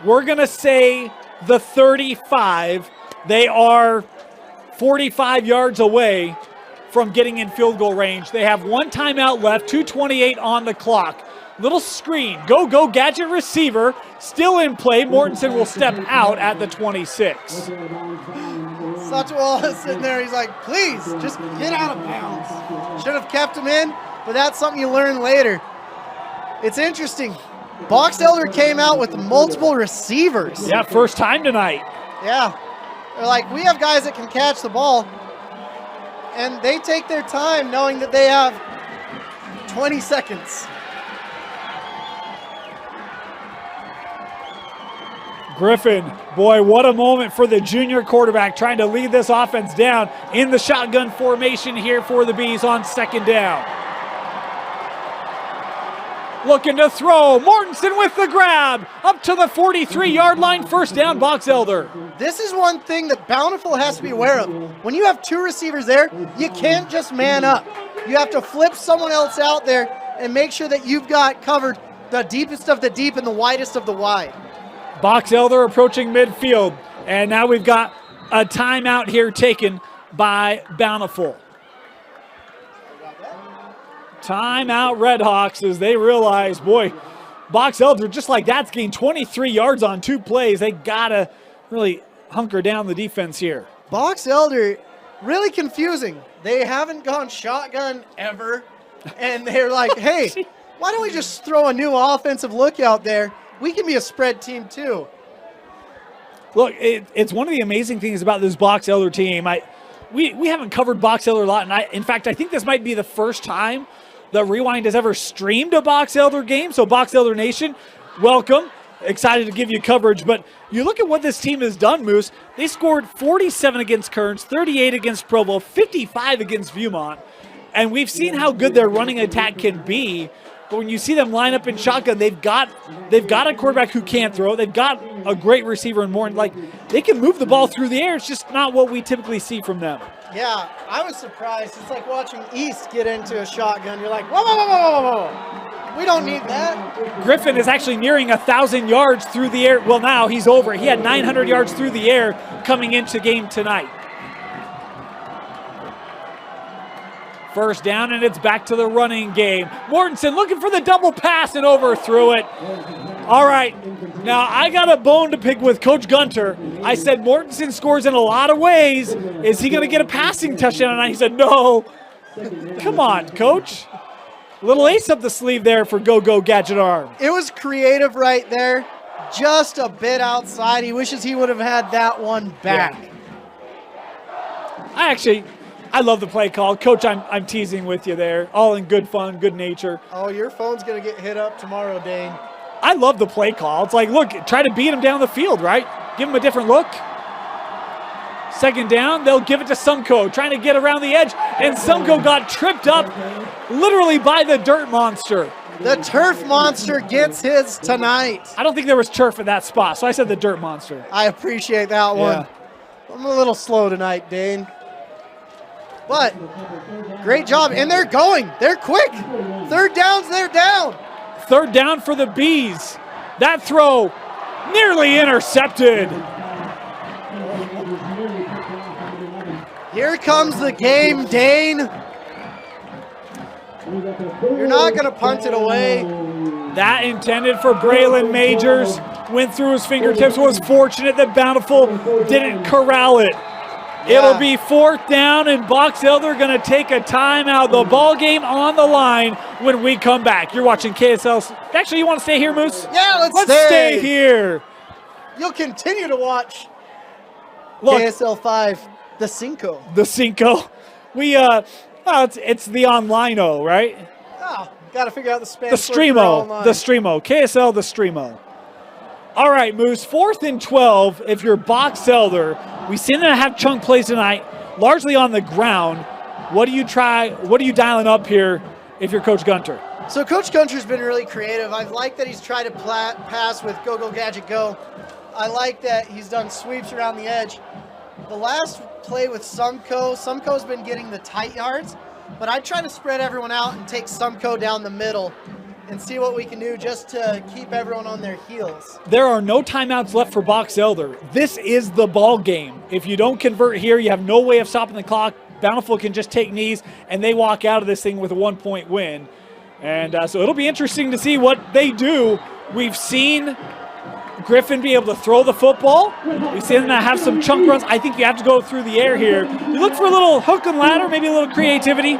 Speaker 1: we're going to say the 35. They are 45 yards away from getting in field goal range. They have 1 timeout left, 2:28 on the clock. Little screen, go gadget receiver, still in play. Mortensen will step out at the 26.
Speaker 2: Satuala is sitting there, he's like, please, just get out of bounds. Should have kept him in, but that's something you learn later. It's interesting. Box Elder came out with multiple receivers.
Speaker 1: Yeah, first time tonight.
Speaker 2: Yeah. They're like, we have guys that can catch the ball. And they take their time knowing that they have 20 seconds.
Speaker 1: Griffin, boy, what a moment for the junior quarterback trying to lead this offense down in the shotgun formation here for the Bees on 2nd down. Looking to throw. Mortensen with the grab. Up to the 43-yard line. First down, Box Elder.
Speaker 2: This is one thing that Bountiful has to be aware of. When you have 2 receivers there, you can't just man up. You have to flip someone else out there and make sure that you've got covered the deepest of the deep and the widest of the wide.
Speaker 1: Box Elder approaching midfield. And now we've got a timeout here taken by Bountiful. Timeout Redhawks as they realize, boy, Box Elder just like that's gained 23 yards on 2 plays. They gotta really hunker down the defense here.
Speaker 2: Box Elder, really confusing. They haven't gone shotgun ever. And they're like, hey, why don't we just throw a new offensive look out there? We can be a spread team too.
Speaker 1: Look, it's one of the amazing things about this Box Elder team. We haven't covered Box Elder a lot, and in fact, I think this might be the first time the Rewind has ever streamed a Box Elder game. So Box Elder Nation, welcome. Excited to give you coverage. But you look at what this team has done, Moose. They scored 47 against Kearns, 38 against Provo, 55 against Viewmont. And we've seen how good their running attack can be. But when you see them line up in shotgun, they've got a quarterback who can't throw. They've got a great receiver in Morton. Like, they can move the ball through the air. It's just not what we typically see from them.
Speaker 2: Yeah, I was surprised. It's like watching East get into a shotgun. You're like, whoa. We don't need that.
Speaker 1: Griffin is actually nearing 1,000 yards through the air. Well, now he's over. He had 900 yards through the air coming into game tonight. First down, and it's back to the running game. Mortensen looking for the double pass and overthrew it. All right, now I got a bone to pick with Coach Gunter. I said Mortensen scores in a lot of ways. Is he going to get a passing touchdown tonight? He said no. Come on, Coach. Little ace up the sleeve there for Go Gadget Arm.
Speaker 2: It was creative right there. Just a bit outside. He wishes he would have had that one back.
Speaker 1: Yeah. I love the play call. Coach, I'm teasing with you there. All in good fun, good nature.
Speaker 2: Oh, your phone's going to get hit up tomorrow, Dane.
Speaker 1: I love the play call. It's like, look, try to beat him down the field, right? Give him a different look. Second down, they'll give it to Sumko, trying to get around the edge, and Sumko got tripped up literally by the dirt monster.
Speaker 2: The turf monster gets his tonight.
Speaker 1: I don't think there was turf at that spot, so I said the dirt monster.
Speaker 2: I appreciate that one. Yeah. I'm a little slow tonight, Dane. But great job, and they're going. They're quick. Third downs, they're down.
Speaker 1: Third down for the Bees. That throw nearly intercepted.
Speaker 2: Here comes the game, Dane. You're not going to punt it away.
Speaker 1: That intended for Braylon Majors. Went through his fingertips. Was fortunate that Bountiful didn't corral it. It'll be 4th down, and Box Elder going to take a timeout. The ball game on the line when we come back. You're watching KSL. Actually, you want to stay here, Moose?
Speaker 2: Yeah, let's
Speaker 1: stay here.
Speaker 2: You'll continue to watch
Speaker 1: Look,
Speaker 2: KSL 5, the Sumko.
Speaker 1: The Sumko. We, it's the online-o, right?
Speaker 2: Oh, got to figure out the Spanish.
Speaker 1: The Streamo. The Streamo. KSL, the Streamo. All right, Moose, 4th and 12. If you're Box Elder, we seem to have chunk plays tonight, largely on the ground. What do you dialing up here if you're Coach Gunter?
Speaker 2: So Coach Gunter's been really creative. I like that he's tried to pass with Go Go Gadget Go. I like that he's done sweeps around the edge. The last play with Sumko's been getting the tight yards, but I try to spread everyone out and take Sumko down the middle and see what we can do just to keep everyone on their heels.
Speaker 1: There are no timeouts left for Box Elder. This is the ball game. If you don't convert here, you have no way of stopping the clock. Bountiful can just take knees, and they walk out of this thing with a 1-point win. And so it'll be interesting to see what they do. We've seen Griffin be able to throw the football. We've seen them have some chunk runs. I think you have to go through the air here. You look for a little hook and ladder, maybe a little creativity.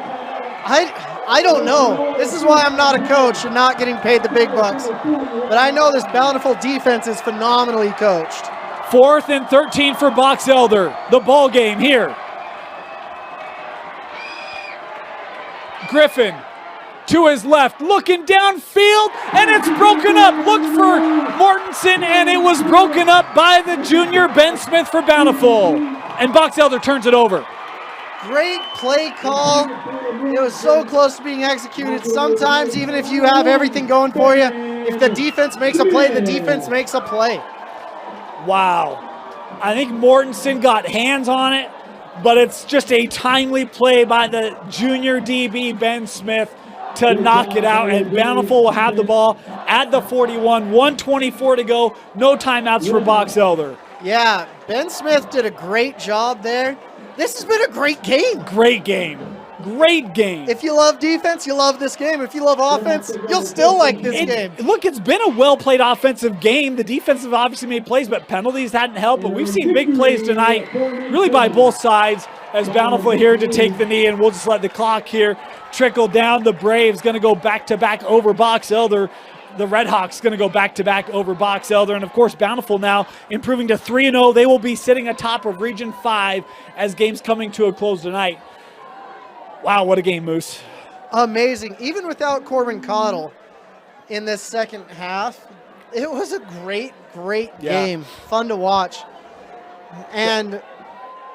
Speaker 2: I don't know. This is why I'm not a coach and not getting paid the big bucks. But I know this Bountiful defense is phenomenally coached.
Speaker 1: 4th and 13 for Box Elder. The ball game here. Griffin to his left, looking downfield, and it's broken up. Look for Mortensen, and it was broken up by the junior Ben Smith for Bountiful. And Box Elder turns it over.
Speaker 2: Great play call. It was so close to being executed. Sometimes, even if you have everything going for you, if the defense makes a play, the defense makes a play.
Speaker 1: Wow. I think Mortensen got hands on it, but it's just a timely play by the junior DB, Ben Smith, to knock it out, and Bountiful will have the ball at the 41, 1:24 to go, no timeouts for Box Elder.
Speaker 2: Yeah, Ben Smith did a great job there. This has been a great game.
Speaker 1: Great game. Great game.
Speaker 2: If you love defense, you love this game. If you love offense, you'll still like this game.
Speaker 1: Look, it's been a well-played offensive game. The defense have obviously made plays, but penalties hadn't helped. But we've seen big plays tonight, really by both sides, as Bountiful here to take the knee, and we'll just let the clock here trickle down. The Braves going to go back-to-back over Box Elder. The Redhawks going to go back-to-back over Box Elder. And, of course, Bountiful now improving to 3-0. They will be sitting atop of Region 5 as games coming to a close tonight. Wow, what a game, Moose.
Speaker 2: Amazing. Even without Corbin Cottle in this second half, it was a great game. Fun to watch. And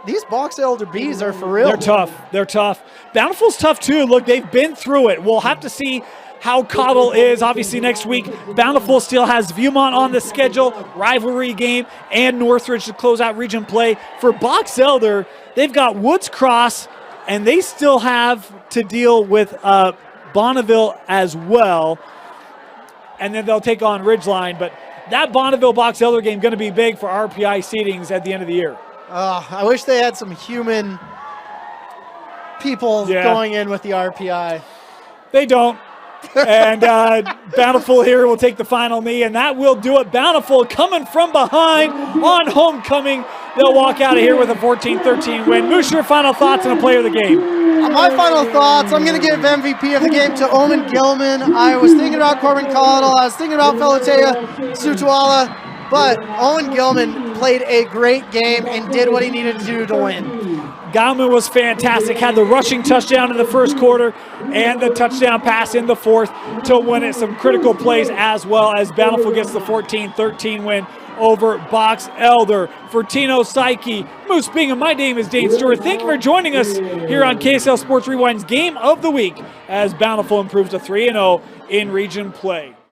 Speaker 2: these Box Elder Bees are for real.
Speaker 1: They're tough. They're tough. Bountiful's tough, too. Look, they've been through it. We'll have to see how Cottle is. Obviously, next week, Bountiful still has Viewmont on the schedule, rivalry game, and Northridge to close out region play. For Box Elder, they've got Woods Cross, and they still have to deal with Bonneville as well. And then they'll take on Ridgeline. But that Bonneville-Box Elder game going to be big for RPI seedings at the end of the year.
Speaker 2: I wish they had some human people going in with the RPI.
Speaker 1: They don't. And Bountiful here will take the final knee, and that will do it. Bountiful coming from behind on homecoming. They'll walk out of here with a 14-13 win. Moose, your final thoughts on a player of the game?
Speaker 2: My final thoughts, I'm going to give MVP of the game to Owen Gilman. I was thinking about Corbin Cottle. I was thinking about Faletau, Satuala, but Owen Gilman played a great game and did what he needed to do to win.
Speaker 1: Gilman was fantastic, had the rushing touchdown in the first quarter and the touchdown pass in the fourth to win it. Some critical plays as well as Bountiful gets the 14-13 win over Box Elder. For Tino Psyche, Moose Bingham, my name is Dane Stewart. Thank you for joining us here on KSL Sports Rewind's Game of the Week as Bountiful improves to 3-0 in region play.